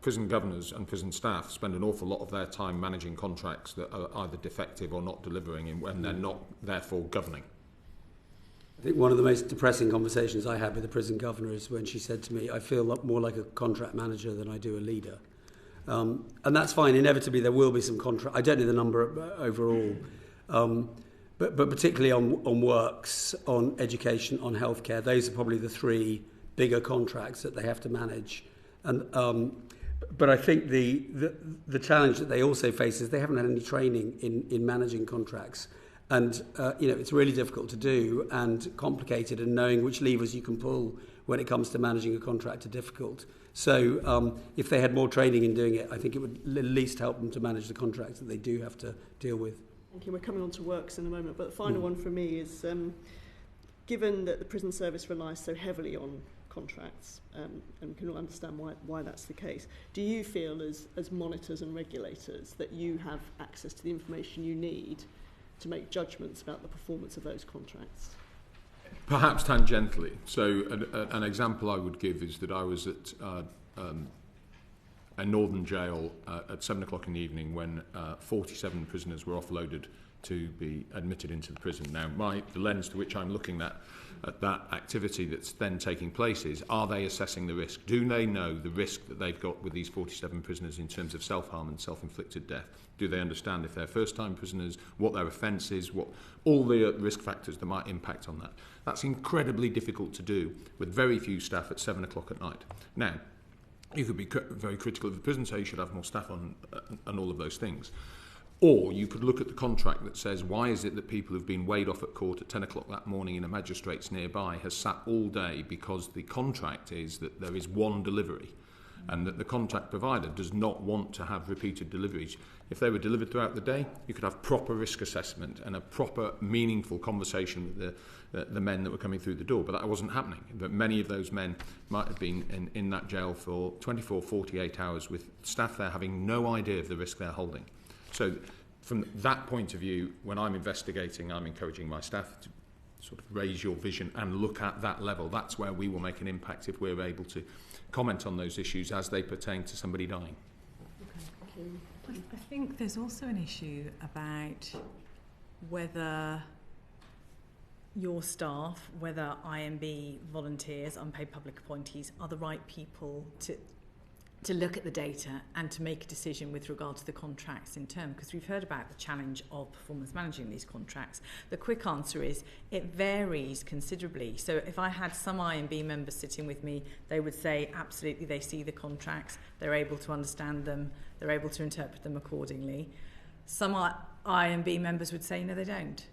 prison governors and prison staff spend an awful lot of their time managing contracts that are either defective or not delivering, and they're not therefore governing. I think one of the most depressing conversations I had with the prison governor is when she said to me, I feel more like a contract manager than I do a leader. And that's fine. Inevitably, there will be some contract. I don't know the number overall, but particularly on works, on education, on healthcare, those are probably the 3 bigger contracts that they have to manage. And but I think the challenge that they also face is they haven't had any training in managing contracts, and it's really difficult to do and complicated, and knowing which levers you can pull when it comes to managing a contract are difficult. So if they had more training in doing it, I think it would at least help them to manage the contracts that they do have to deal with. Thank you. We're coming on to works in a moment, but the final one for me is, given that the prison service relies so heavily on contracts, and we can all understand why that's the case, do you feel as monitors and regulators that you have access to the information you need to make judgments about the performance of those contracts? Perhaps tangentially. So an example I would give is that I was at a northern jail at 7 o'clock in the evening when 47 prisoners were offloaded to be admitted into the prison. Now, the lens to which I'm looking at that activity that's then taking place is, are they assessing the risk? Do they know the risk that they've got with these 47 prisoners in terms of self-harm and self-inflicted death? Do they understand if they're first-time prisoners, what their offence is, what all the risk factors that might impact on that? That's incredibly difficult to do with very few staff at 7 o'clock at night. Now, you could be very critical of the prison, say you should have more staff on and all of those things. Or you could look at the contract that says, why is it that people who've been weighed off at court at 10 o'clock that morning in a magistrate's nearby has sat all day, because the contract is that there is one delivery and that the contract provider does not want to have repeated deliveries. If they were delivered throughout the day, you could have proper risk assessment and a proper meaningful conversation with the men that were coming through the door, but that wasn't happening. But many of those men might have been in that jail for 24, 48 hours with staff there having no idea of the risk they're holding. So from that point of view, when I'm investigating, I'm encouraging my staff to sort of raise your vision and look at that level. That's where we will make an impact if we're able to comment on those issues as they pertain to somebody dying. Okay, thank you. I think there's also an issue about whether your staff, whether IMB volunteers, unpaid public appointees, are the right people to look at the data and to make a decision with regard to the contracts in turn, because we've heard about the challenge of performance managing these contracts. The quick answer is it varies considerably. So if I had some IMB members sitting with me, they would say absolutely they see the contracts, they're able to understand them, they're able to interpret them accordingly. Some IMB members would say no, they don't.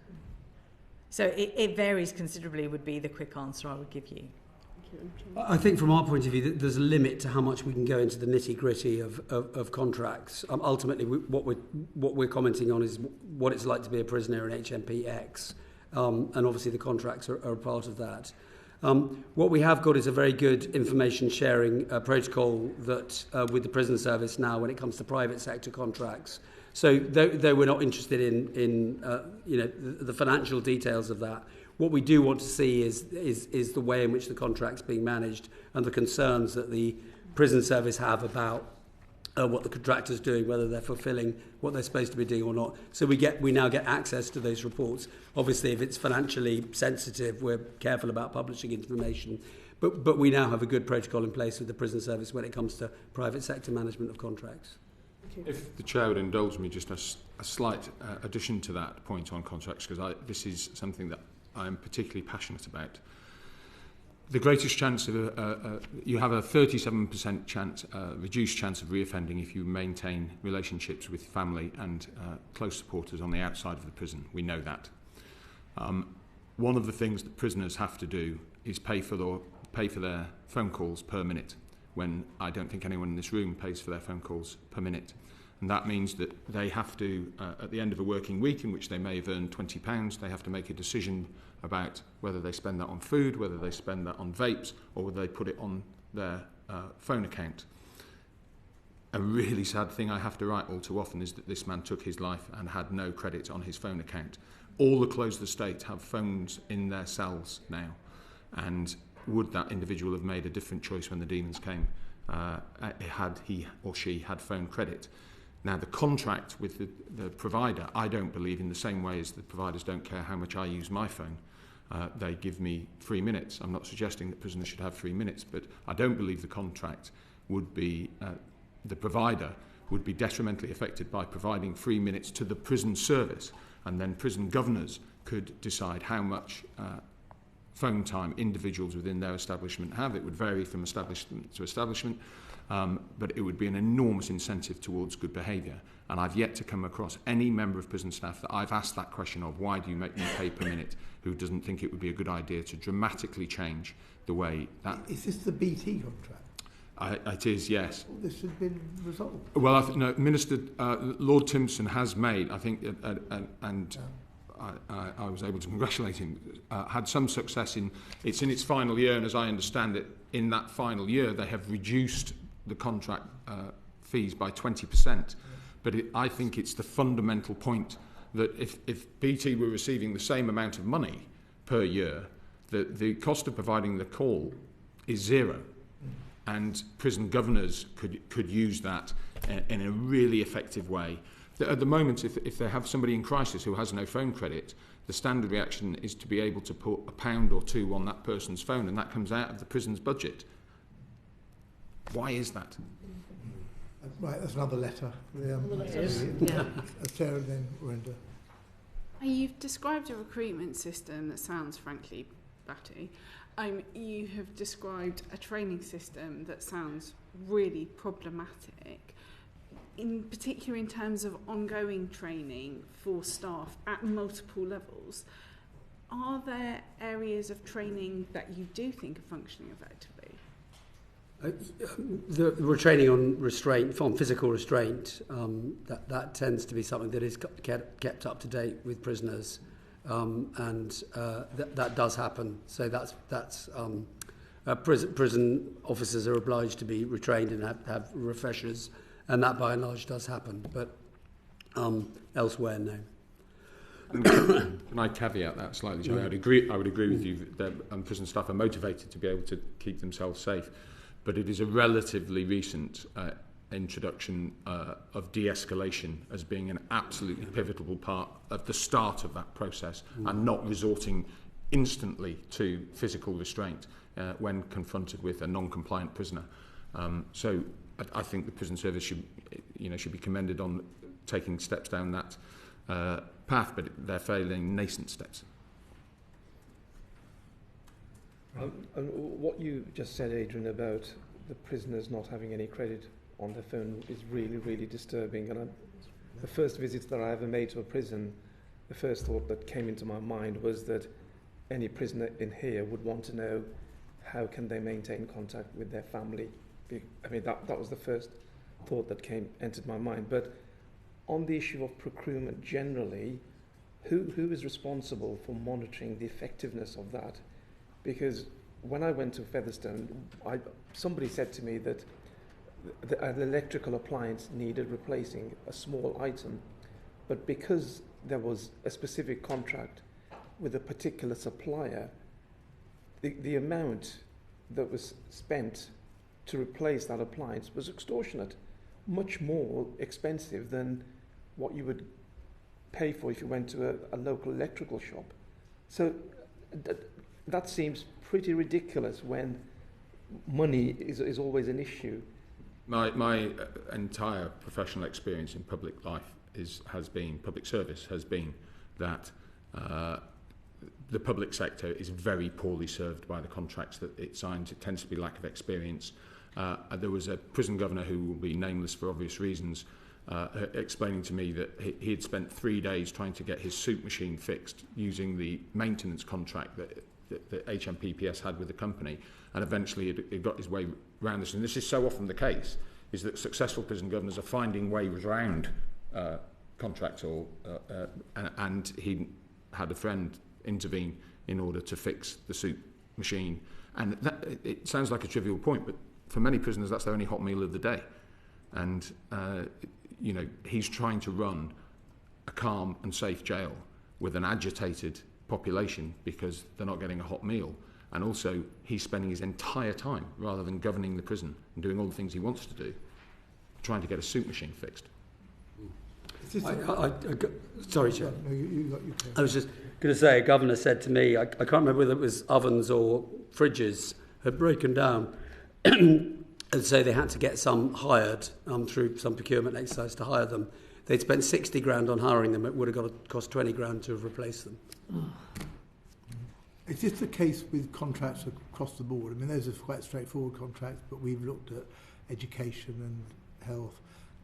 So it varies considerably would be the quick answer I would give you. I think from our point of view, there's a limit to how much we can go into the nitty-gritty of contracts. Ultimately, what we're commenting on is what it's like to be a prisoner in HMP-X, and obviously the contracts are a part of that. What we have got is a very good information sharing protocol that with the prison service now when it comes to private sector contracts. So though we're not interested in the financial details of that, what we do want to see is the way in which the contract's being managed and the concerns that the prison service have about what the contractor's doing, whether they're fulfilling what they're supposed to be doing or not. So we now get access to those reports. Obviously, if it's financially sensitive, we're careful about publishing information. But we now have a good protocol in place with the prison service when it comes to private sector management of contracts. If the Chair would indulge me, just a slight addition to that point on contracts, because this is something that I'm particularly passionate about. The greatest chance of you have a 37% chance, reduced chance of reoffending if you maintain relationships with family and close supporters on the outside of the prison. We know that. One of the things that prisoners have to do is pay for their phone calls per minute, when I don't think anyone in this room pays for their phone calls per minute. And that means that they have to, at the end of a working week in which they may have earned £20, they have to make a decision about whether they spend that on food, whether they spend that on vapes, or whether they put it on their phone account. A really sad thing I have to write all too often is that this man took his life and had no credit on his phone account. All the closed estate have phones in their cells now, and would that individual have made a different choice when the demons came had he or she had phone credit? Now, the contract with the provider, I don't believe, in the same way as the providers don't care how much I use my phone. They give me 3 minutes. I'm not suggesting that prisoners should have 3 minutes, but I don't believe the contract would be, the provider would be detrimentally affected by providing 3 minutes to the prison service, and then prison governors could decide how much phone time individuals within their establishment have. It would vary from establishment to establishment, but it would be an enormous incentive towards good behaviour. And I've yet to come across any member of prison staff that I've asked that question of, why do you make me pay per minute, who doesn't think it would be a good idea to dramatically change the way that... Is this the BT contract? It is, yes. Well, this has been resolved. Well, no, Minister Lord Timpson has made, I think, I was able to congratulate him, had some success it's in its final year, and as I understand it, in that final year they have reduced the contract fees by 20%. But I think it's the fundamental point that if BT were receiving the same amount of money per year, the cost of providing the call is zero. And prison governors could use that in a really effective way. At the moment, if they have somebody in crisis who has no phone credit, the standard reaction is to be able to put £1 or £2 on that person's phone, and that comes out of the prison's budget. Why is that? Right, that's another letter. Sarah, then Renda. You've described a recruitment system that sounds frankly batty. You have described a training system that sounds really problematic, in particular in terms of ongoing training for staff at multiple levels. Are there areas of training that you do think are functioning effectively? The retraining on restraint, on physical restraint, that tends to be something that is kept up to date with prisoners, and that does happen. So prison officers are obliged to be retrained and have refreshers, and that by and large does happen. But elsewhere, no. Can I caveat that slightly, Joe? I would agree with you that prison staff are motivated to be able to keep themselves safe. But it is a relatively recent introduction of de-escalation as being an absolutely pivotal part of the start of that process, and not resorting instantly to physical restraint when confronted with a non-compliant prisoner. So I think the prison service should be commended on taking steps down that path, but they're fairly nascent steps. And what you just said, Adrian, about the prisoners not having any credit on their phone is really, really disturbing. And the first visits that I ever made to a prison, the first thought that came into my mind was that any prisoner in here would want to know how can they maintain contact with their family. I mean, that was the first thought that entered my mind. But on the issue of procurement generally, who is responsible for monitoring the effectiveness of that? Because when I went to Featherstone, somebody said to me that an electrical appliance needed replacing, a small item, but because there was a specific contract with a particular supplier, the amount that was spent to replace that appliance was extortionate. much more expensive than what you would pay for if you went to a local electrical shop. So that seems pretty ridiculous when money is always an issue. My entire professional experience in public life public service has been that the public sector is very poorly served by the contracts that it signs. It tends to be lack of experience. There was a prison governor who will be nameless for obvious reasons, explaining to me that he had spent 3 days trying to get his soup machine fixed using the maintenance contract that HMPPS had with the company, and eventually it got his way around this. And this is so often the case, is that successful prison governors are finding ways around contracts, and he had a friend intervene in order to fix the soup machine. And it sounds like a trivial point, but for many prisoners that's their only hot meal of the day. And he's trying to run a calm and safe jail with an agitated population because they're not getting a hot meal. And also he's spending his entire time, rather than governing the prison and doing all the things he wants to do, trying to get a soup machine fixed. Sorry, Chair. No, I was just going to say, a governor said to me, I can't remember whether it was ovens or fridges had broken down, and so they had to get some hired through some procurement exercise to hire them. They'd spent 60 grand on hiring them. It would have cost 20 grand to have replaced them. Is this the case with contracts across the board? I mean, those are quite straightforward contracts, but we've looked at education and health,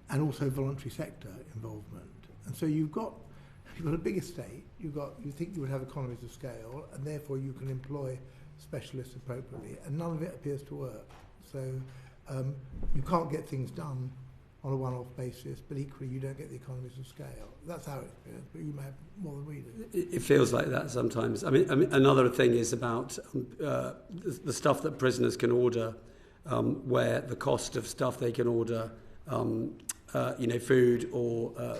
and also voluntary sector involvement. And so you've got a big estate. You think you would have economies of scale, and therefore you can employ specialists appropriately, and none of it appears to work. So you can't get things done on a one-off basis, but equally you don't get the economies of scale. That's our experience, but you may have more than we do. It feels like that sometimes. I mean another thing is about the stuff that prisoners can order, where the cost of stuff they can order, food or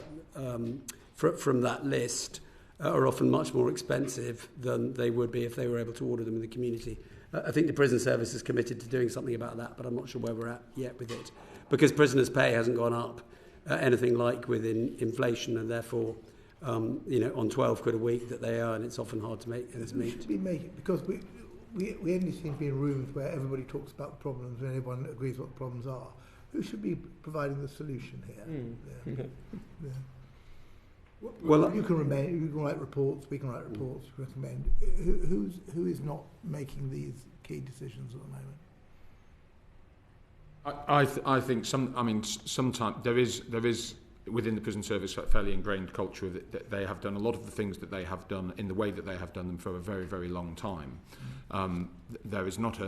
from that list are often much more expensive than they would be if they were able to order them in the community. I think the prison service is committed to doing something about that, but I'm not sure where we're at yet with it. Because prisoners' pay hasn't gone up anything like within inflation, and therefore, on 12 quid a week that they earn, it's often hard to make ends meet. Should be making, because we only seem to be in rooms where everybody talks about the problems and everyone agrees what the problems are. Who should be providing the solution here? Yeah. Well, you can write reports. We can write reports. Recommend. Who is not making these key decisions at the moment? I think sometimes there is within the prison service a fairly ingrained culture that they have done a lot of the things that they have done in the way that they have done them for a very, very long time. There is not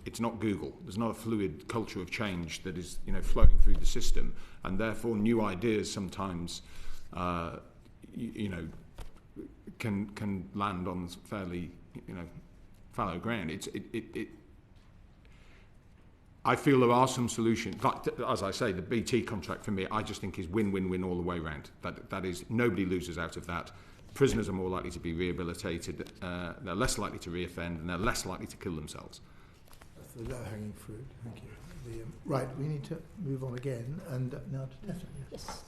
it's not Google. There's not a fluid culture of change that is flowing through the system, and therefore new ideas sometimes can land on fairly fallow ground. I feel there are some solutions. As I say, the BT contract for me, I just think is win-win-win all the way around. That is, nobody loses out of that. Prisoners are more likely to be rehabilitated, they're less likely to reoffend, and they're less likely to kill themselves. That's the low-hanging fruit. Thank you. Right, we need to move on again, and now to Tessa. Yes.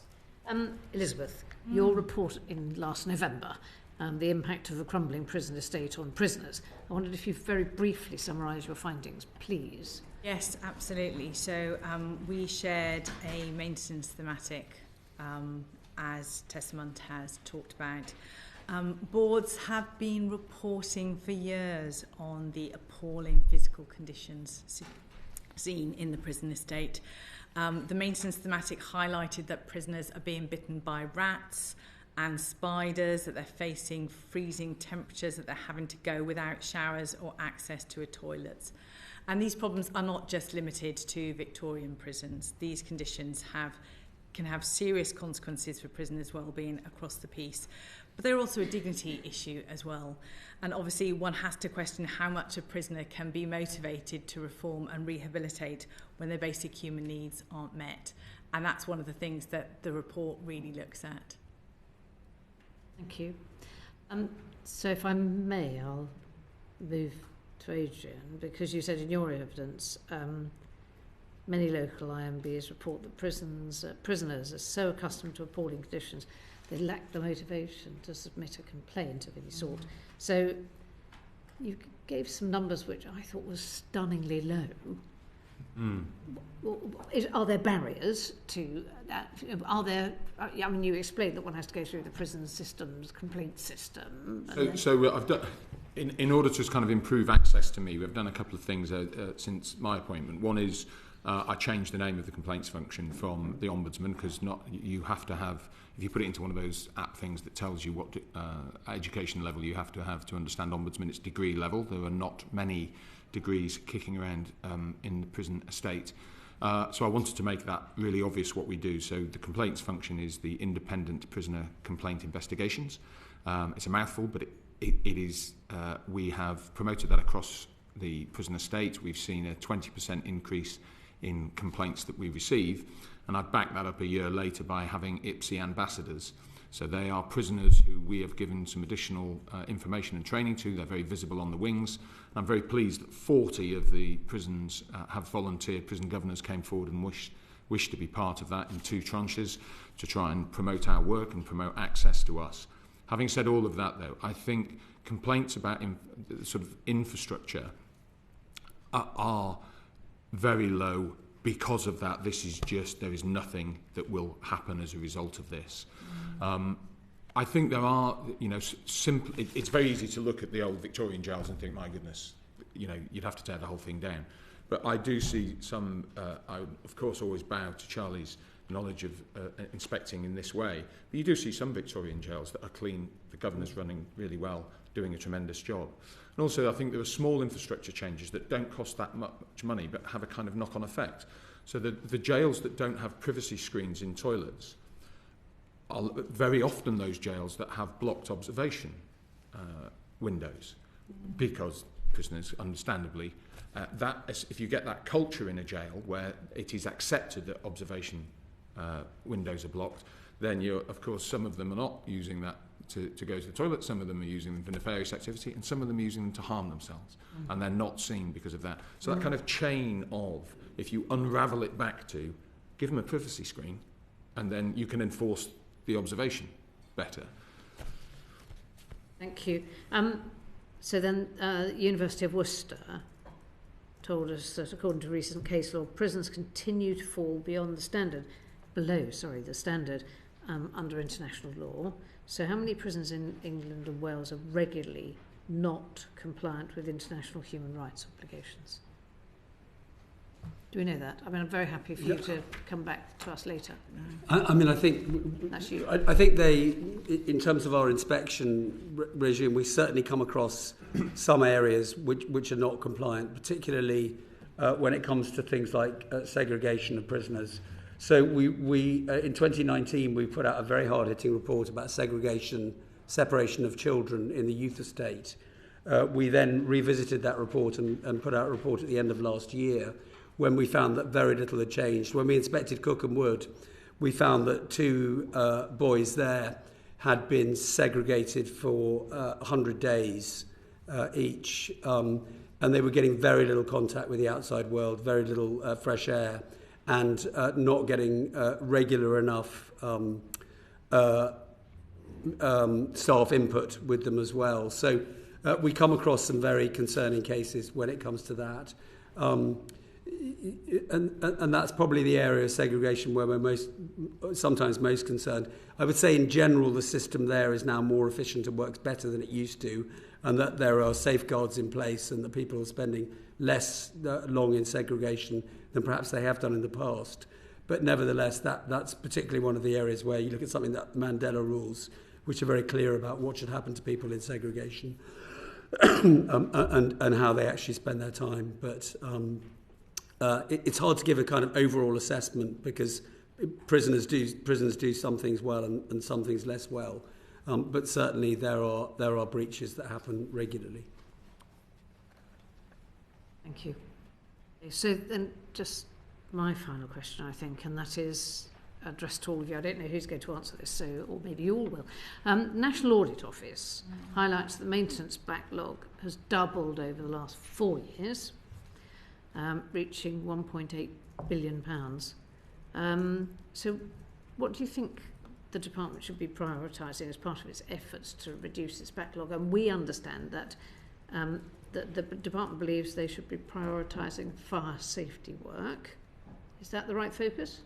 Elisabeth, your report in last November, the impact of the crumbling prison estate on prisoners. I wondered if you very briefly summarise your findings, please. Yes, absolutely. So we shared a maintenance thematic, as Tessamund has talked about. Boards have been reporting for years on the appalling physical conditions seen in the prison estate. The maintenance thematic highlighted that prisoners are being bitten by rats and spiders, that they're facing freezing temperatures, that they're having to go without showers or access to a toilet. And these problems are not just limited to Victorian prisons. These conditions can have serious consequences for prisoners' well-being across the piece. But they're also a dignity issue as well. And obviously one has to question how much a prisoner can be motivated to reform and rehabilitate when their basic human needs aren't met. And that's one of the things that the report really looks at. Thank you. So if I may, I'll move to Adrian, because you said in your evidence Many local IMBs report that prisoners are so accustomed to appalling conditions they lack the motivation to submit a complaint of any sort. So you gave some numbers which I thought was stunningly low. Are there barriers to that? Are there? I mean, you explained that one has to go through the prison system's complaint system. So I've done, in order to kind of improve access to me, we've done a couple of things since my appointment. One is I changed the name of the complaints function from the Ombudsman, because you have to have, if you put it into one of those app things that tells you what education level you have to understand Ombudsman, it's degree level. There are not many degrees kicking around in the prison estate. So I wanted to make that really obvious what we do. So the complaints function is the Independent Prisoner Complaint Investigations. It's a mouthful, but it is, we have promoted that across the prison estate. We've seen a 20% increase in complaints that we receive, and I backed that up a year later by having IPSI ambassadors. So they are prisoners who we have given some additional information and training to. They're very visible on the wings. And I'm very pleased that 40 of the prisons have volunteered. Prison governors came forward and wished to be part of that in 2 tranches to try and promote our work and promote access to us. Having said all of that, though, I think complaints about sort of infrastructure are very low because of that. This is just, there is nothing that will happen as a result of this. I think there are, it's very easy to look at the old Victorian jails and think, my goodness, you'd have to tear the whole thing down. But I do see some, I of course always bow to Charlie's knowledge of inspecting in this way. But you do see some Victorian jails that are clean, the governor's running really well, doing a tremendous job. And also I think there are small infrastructure changes that don't cost that much money but have a kind of knock-on effect. So the jails that don't have privacy screens in toilets are very often those jails that have blocked observation windows, because prisoners, understandably, if you get that culture in a jail where it is accepted that observation windows are blocked, then of course some of them are not using that to go to the toilet, some of them are using them for nefarious activity, and some of them are using them to harm themselves, and they're not seen because of that. So that kind of chain of, if you unravel it back to, give them a privacy screen, and then you can enforce the observation better. Thank you. So then, University of Worcester told us that according to recent case law, prisons continue to fall below the standard under international law. So how many prisons in England and Wales are regularly not compliant with international human rights obligations? Do we know that? I mean, I'm very happy for you to come back to us later. I mean, I think That's you. I think they, in terms of our inspection regime, we certainly come across some areas which are not compliant, particularly when it comes to things like segregation of prisoners. So we in 2019 we put out a very hard-hitting report about separation of children in the youth estate. We then revisited that report and put out a report at the end of last year, when we found that very little had changed. When we inspected Cookham Wood, we found that 2 boys there had been segregated for 100 days each, and they were getting very little contact with the outside world, very little fresh air, and not getting regular enough staff input with them as well. So we come across some very concerning cases when it comes to that. And that's probably the area of segregation where we're sometimes most concerned. I would say in general the system there is now more efficient and works better than it used to, and that there are safeguards in place and that people are spending less long in segregation than perhaps they have done in the past. But nevertheless, that's particularly one of the areas where you look at something like Mandela rules, which are very clear about what should happen to people in segregation and how they actually spend their time. But it's hard to give a kind of overall assessment because prisons do some things well and some things less well. But certainly there are breaches that happen regularly. Thank you. So then just my final question, I think, and that is addressed to all of you. I don't know who's going to answer this, or maybe you all will. National Audit Office highlights that the maintenance backlog has doubled over the last 4 years, reaching £1.8 billion. So what do you think the department should be prioritising as part of its efforts to reduce its backlog? And we understand that the department believes they should be prioritising fire safety work. Is that the right focus?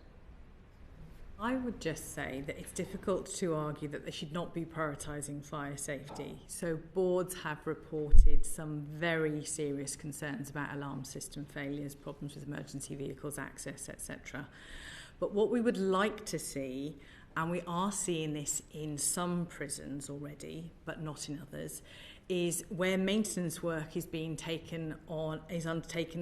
I would just say that it's difficult to argue that they should not be prioritising fire safety. So boards have reported some very serious concerns about alarm system failures, problems with emergency vehicles access, etc. But what we would like to see, and we are seeing this in some prisons already, but not in others, is where maintenance work is undertaken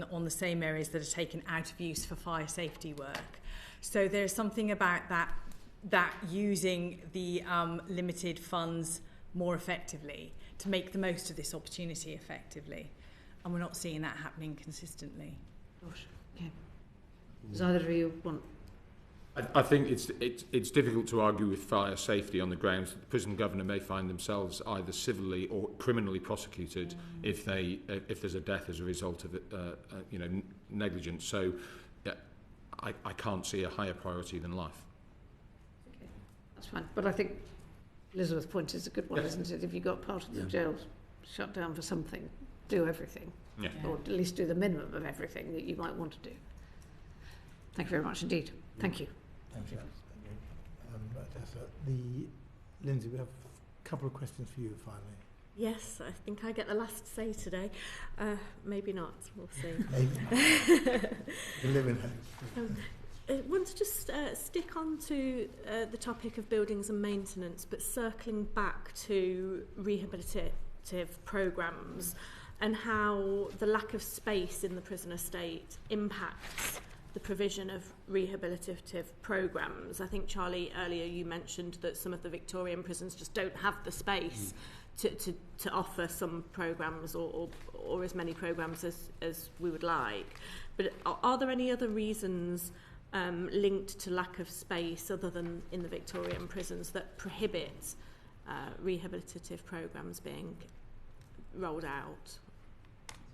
on the same areas that are taken out of use for fire safety work. So there's something about that using the limited funds more effectively to make the most of this opportunity effectively, and we're not seeing that happening consistently. Gosh, okay. Does either of you want? I think it's difficult to argue with fire safety on the grounds that the prison governor may find themselves either civilly or criminally prosecuted if there's a death as a result of negligence. So I can't see a higher priority than life. Okay, that's fine. But I think Elisabeth's point is a good one, isn't it? If you've got part of the jail shut down for something, do everything. Yeah. Or at least do the minimum of everything that you might want to do. Thank you very much indeed. Thank you. Thank you. Lindsay, we have a couple of questions for you finally. Yes, I think I get the last say today. Maybe not, we'll see. Maybe not. You live in hope. I want to just stick on to the topic of buildings and maintenance, but circling back to rehabilitative programmes and how the lack of space in the prison estate impacts the provision of rehabilitative programmes. I think, Charlie, earlier you mentioned that some of the Victorian prisons just don't have the space to offer some programmes or as many programmes as we would like. But are there any other reasons linked to lack of space other than in the Victorian prisons that prohibit rehabilitative programmes being rolled out?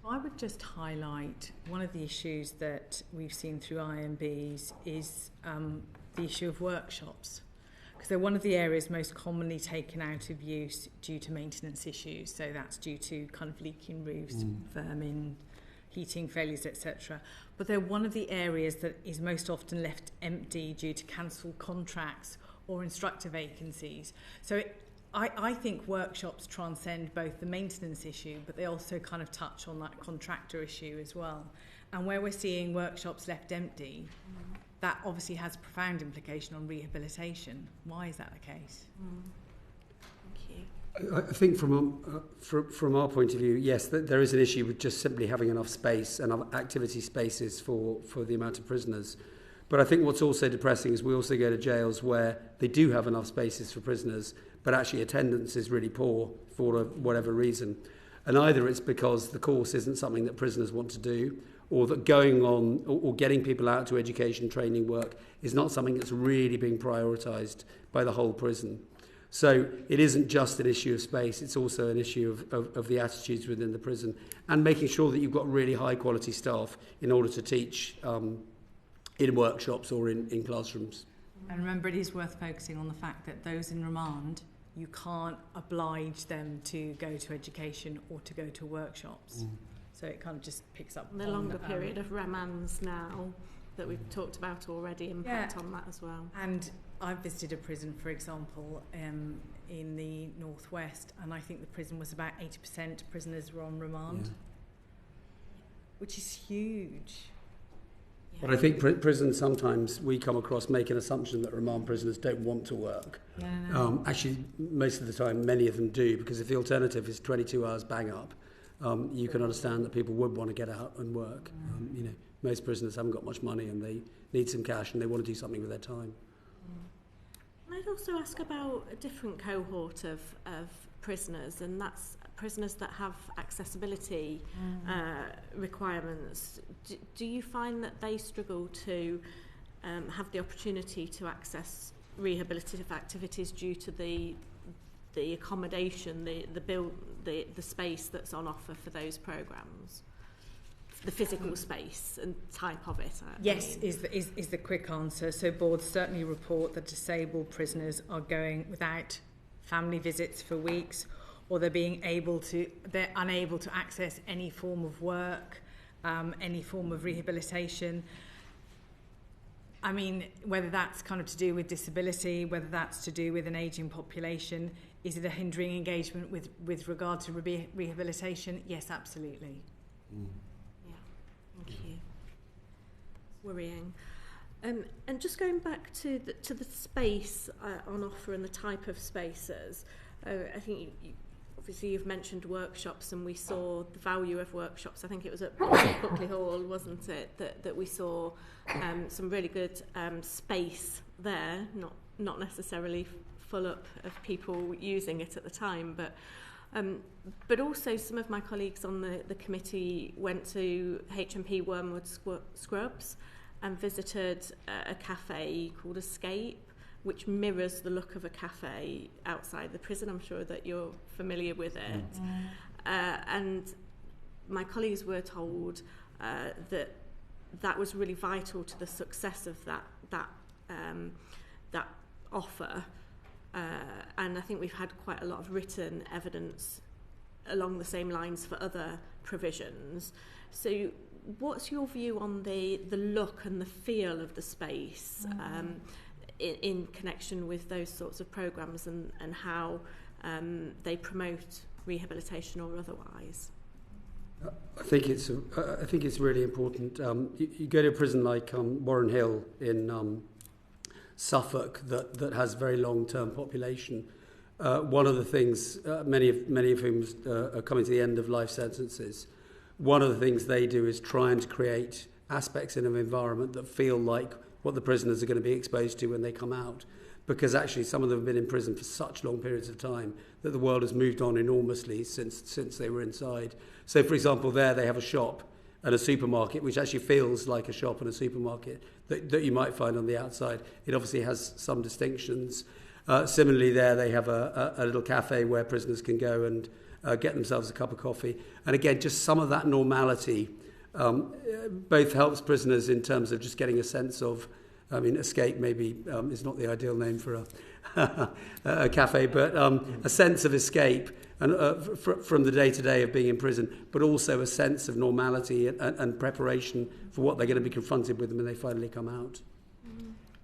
I would just highlight one of the issues that we've seen through IMBs is the issue of workshops, because they're one of the areas most commonly taken out of use due to maintenance issues. So that's due to kind of leaking roofs, vermin, heating failures, etc. But they're one of the areas that is most often left empty due to cancelled contracts or instructor vacancies. So I think workshops transcend both the maintenance issue, but they also kind of touch on that contractor issue as well. And where we're seeing workshops left empty, that obviously has a profound implication on rehabilitation. Why is that the case? Thank you. I think from our point of view, yes, there is an issue with just simply having enough space and activity spaces for the amount of prisoners. But I think what's also depressing is we also go to jails where they do have enough spaces for prisoners, but actually attendance is really poor for whatever reason. And either it's because the course isn't something that prisoners want to do, or that going on or getting people out to education training work is not something that's really being prioritised by the whole prison. So it isn't just an issue of space, it's also an issue of the attitudes within the prison and making sure that you've got really high quality staff in order to teach in workshops or in classrooms. And remember, it is worth focusing on the fact that those in remand, you can't oblige them to go to education or to go to workshops. So it kind of just picks up the longer period of remands now that we've talked about already impact on that as well. And I've visited a prison, for example, in the northwest, and I think the prison was about 80% prisoners were on remand, which is huge. But I think prisons sometimes we come across make an assumption that remand prisoners don't want to work. No. Actually, most of the time, many of them do, because if the alternative is 22 hours bang up, you can understand that people would want to get out and work. Most prisoners haven't got much money and they need some cash and they want to do something with their time. I'd also ask about a different cohort of prisoners, and that's prisoners that have accessibility requirements. Do you find that they struggle to have the opportunity to access rehabilitative activities due to the accommodation, the space that's on offer for those programmes? the physical space and type of it? Yes, is the quick answer. So boards certainly report that disabled prisoners are going without family visits for weeks, or they're unable to access any form of work, any form of rehabilitation. I mean, whether that's kind of to do with disability, whether that's to do with an ageing population, is it a hindering engagement with regard to rehabilitation? Yes, absolutely. Yeah, thank you. Worrying. And just going back to the space on offer and the type of spaces, I think obviously you've mentioned workshops, and we saw the value of workshops. I think it was at Buckley Hall, wasn't it, that we saw some really good space there, not necessarily full up of people using it at the time, but also some of my colleagues on the committee went to HMP Wormwood Scrubs and visited a cafe called Escape, which mirrors the look of a cafe outside the prison. I'm sure that you're familiar with it. And my colleagues were told that was really vital to the success of that offer. And I think we've had quite a lot of written evidence along the same lines for other provisions. So what's your view on the look and the feel of the space in connection with those sorts of programmes, and how they promote rehabilitation or otherwise? I think it's really important. You go to a prison like Warren Hill in Suffolk that has very long-term population. One of the things, many of whom are coming to the end of life sentences, one of the things they do is try and create aspects in an environment that feel like what the prisoners are going to be exposed to when they come out. Because actually some of them have been in prison for such long periods of time that the world has moved on enormously since they were inside. So, for example, there they have a shop and a supermarket, which actually feels like a shop and a supermarket that you might find on the outside. It obviously has some distinctions. Similarly, there they have a little cafe where prisoners can go and get themselves a cup of coffee. And again, just some of that normality both helps prisoners in terms of just getting a sense of, Escape maybe is not the ideal name for a cafe, but a sense of escape and from the day-to-day of being in prison, but also a sense of normality and preparation for what they're going to be confronted with when they finally come out.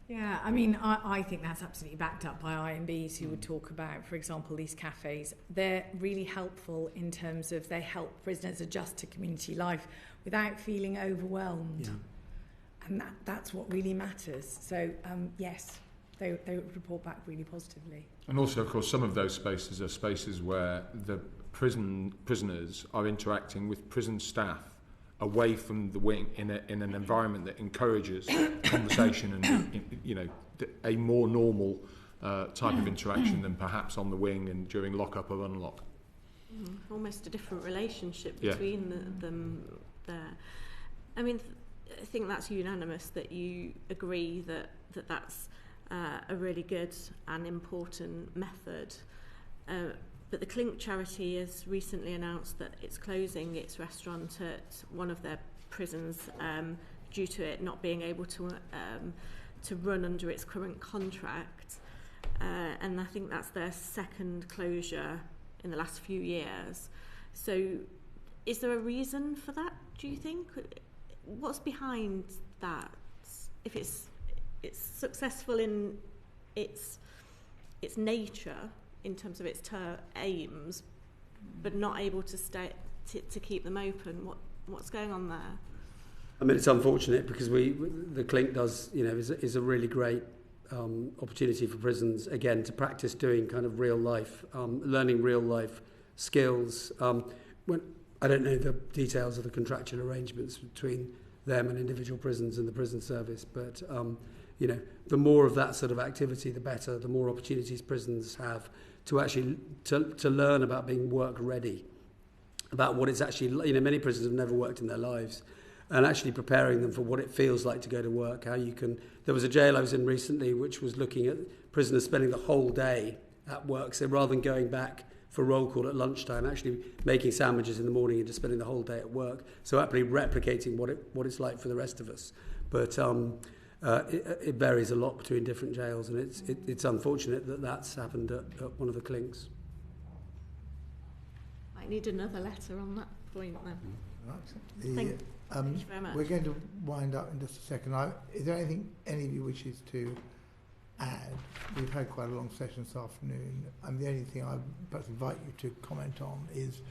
Yeah, I think that's absolutely backed up by IMBs who would talk about, for example, these cafes. They're really helpful in terms of they help prisoners adjust to community life without feeling overwhelmed. Yeah. And that's what really matters. So, yes, they report back really positively. And also, of course, some of those spaces are spaces where the prisoners are interacting with prison staff away from the wing in an environment that encourages conversation and a more normal type of interaction than perhaps on the wing and during lock-up or unlock. Almost a different relationship between them there. I think that's unanimous that you agree that's a really good and important method. But the Clink charity has recently announced that it's closing its restaurant at one of their prisons due to it not being able to run under its current contract. And I think that's their second closure in the last few years. So is there a reason for that, do you think? What's behind that? If it's successful in its nature in terms of its aims, but not able to keep them open, what's going on there? It's unfortunate because the Clink does is a really great opportunity for prisons again to practice doing kind of real life, learning real life skills. I don't know the details of the contractual arrangements between them and individual prisons and the prison service, but the more of that sort of activity, the better. The more opportunities prisons have to actually to learn about being work ready, about what it's actually. Many prisoners have never worked in their lives, and actually preparing them for what it feels like to go to work. How you can. There was a jail I was in recently, which was looking at prisoners spending the whole day at work. So rather than going back for roll call at lunchtime, actually making sandwiches in the morning and just spending the whole day at work. So actually replicating what it's like for the rest of us. But it varies a lot between different jails, and it's unfortunate that that's happened at one of the clinks. I need another letter on that point then. Right. Thank you very much. We're going to wind up in just a second. Is there anything any of you wishes to add? We've had quite a long session this afternoon. The only thing I perhaps invite you to comment on is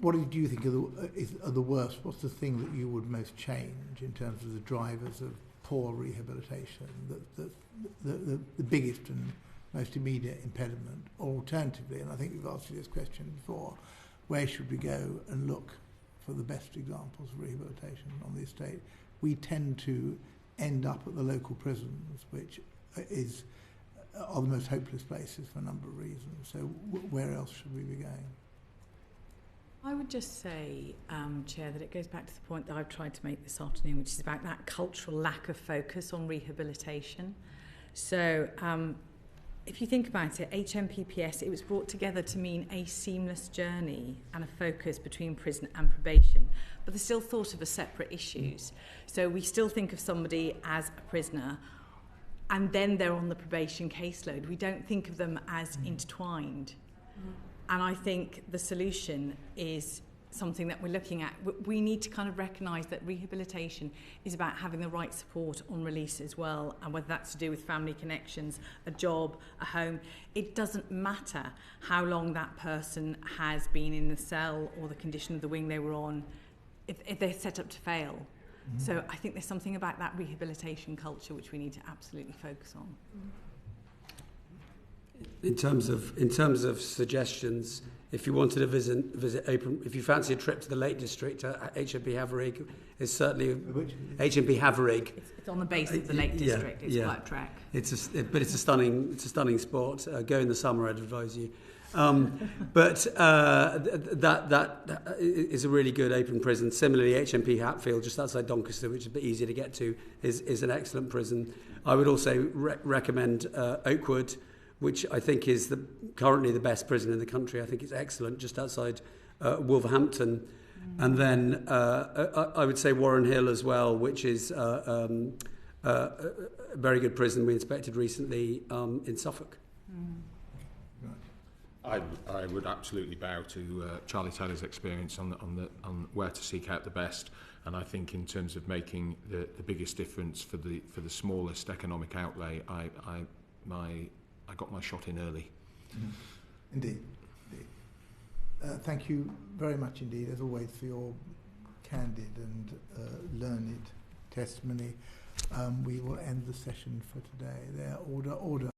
what do you think are the worst? What's the thing that you would most change in terms of the drivers of poor rehabilitation, the biggest and most immediate impediment? Or alternatively, and I think we've asked you this question before, where should we go and look for the best examples of rehabilitation on the estate? We tend to end up at the local prisons, which are the most hopeless places for a number of reasons. So where else should we be going? I would just say, Chair, that it goes back to the point that I've tried to make this afternoon, which is about that cultural lack of focus on rehabilitation. So if you think about it, HMPPS, it was brought together to mean a seamless journey and a focus between prison and probation, but they're still thought of as separate issues. So we still think of somebody as a prisoner, and then they're on the probation caseload. We don't think of them as intertwined. And I think the solution is something that we're looking at. We need to kind of recognise that rehabilitation is about having the right support on release as well, and whether that's to do with family connections, a job, a home. It doesn't matter how long that person has been in the cell or the condition of the wing they were on, if they're set up to fail. Mm-hmm. So I think there's something about that rehabilitation culture which we need to absolutely focus on. In terms of suggestions, if you wanted to visit open, if you fancy a trip to the Lake District, HMP Haverig is certainly HMP Haverig. It's on the base of the Lake District. It's quite a trek. It's a stunning spot. Go in the summer, I'd advise you. But that is a really good open prison. Similarly, HMP Hatfield, just outside Doncaster, which is a bit easier to get to, is an excellent prison. I would also recommend Oakwood, which I think is currently the best prison in the country. I think it's excellent, just outside Wolverhampton. And then I would say Warren Hill as well, which is a very good prison we inspected recently in Suffolk. I would absolutely bow to Charlie Taylor's experience on where to seek out the best, and I think in terms of making the biggest difference for the smallest economic outlay, I got my shot in early. Indeed. Thank you very much indeed, as always, for your candid and learned testimony. We will end the session for today. Order.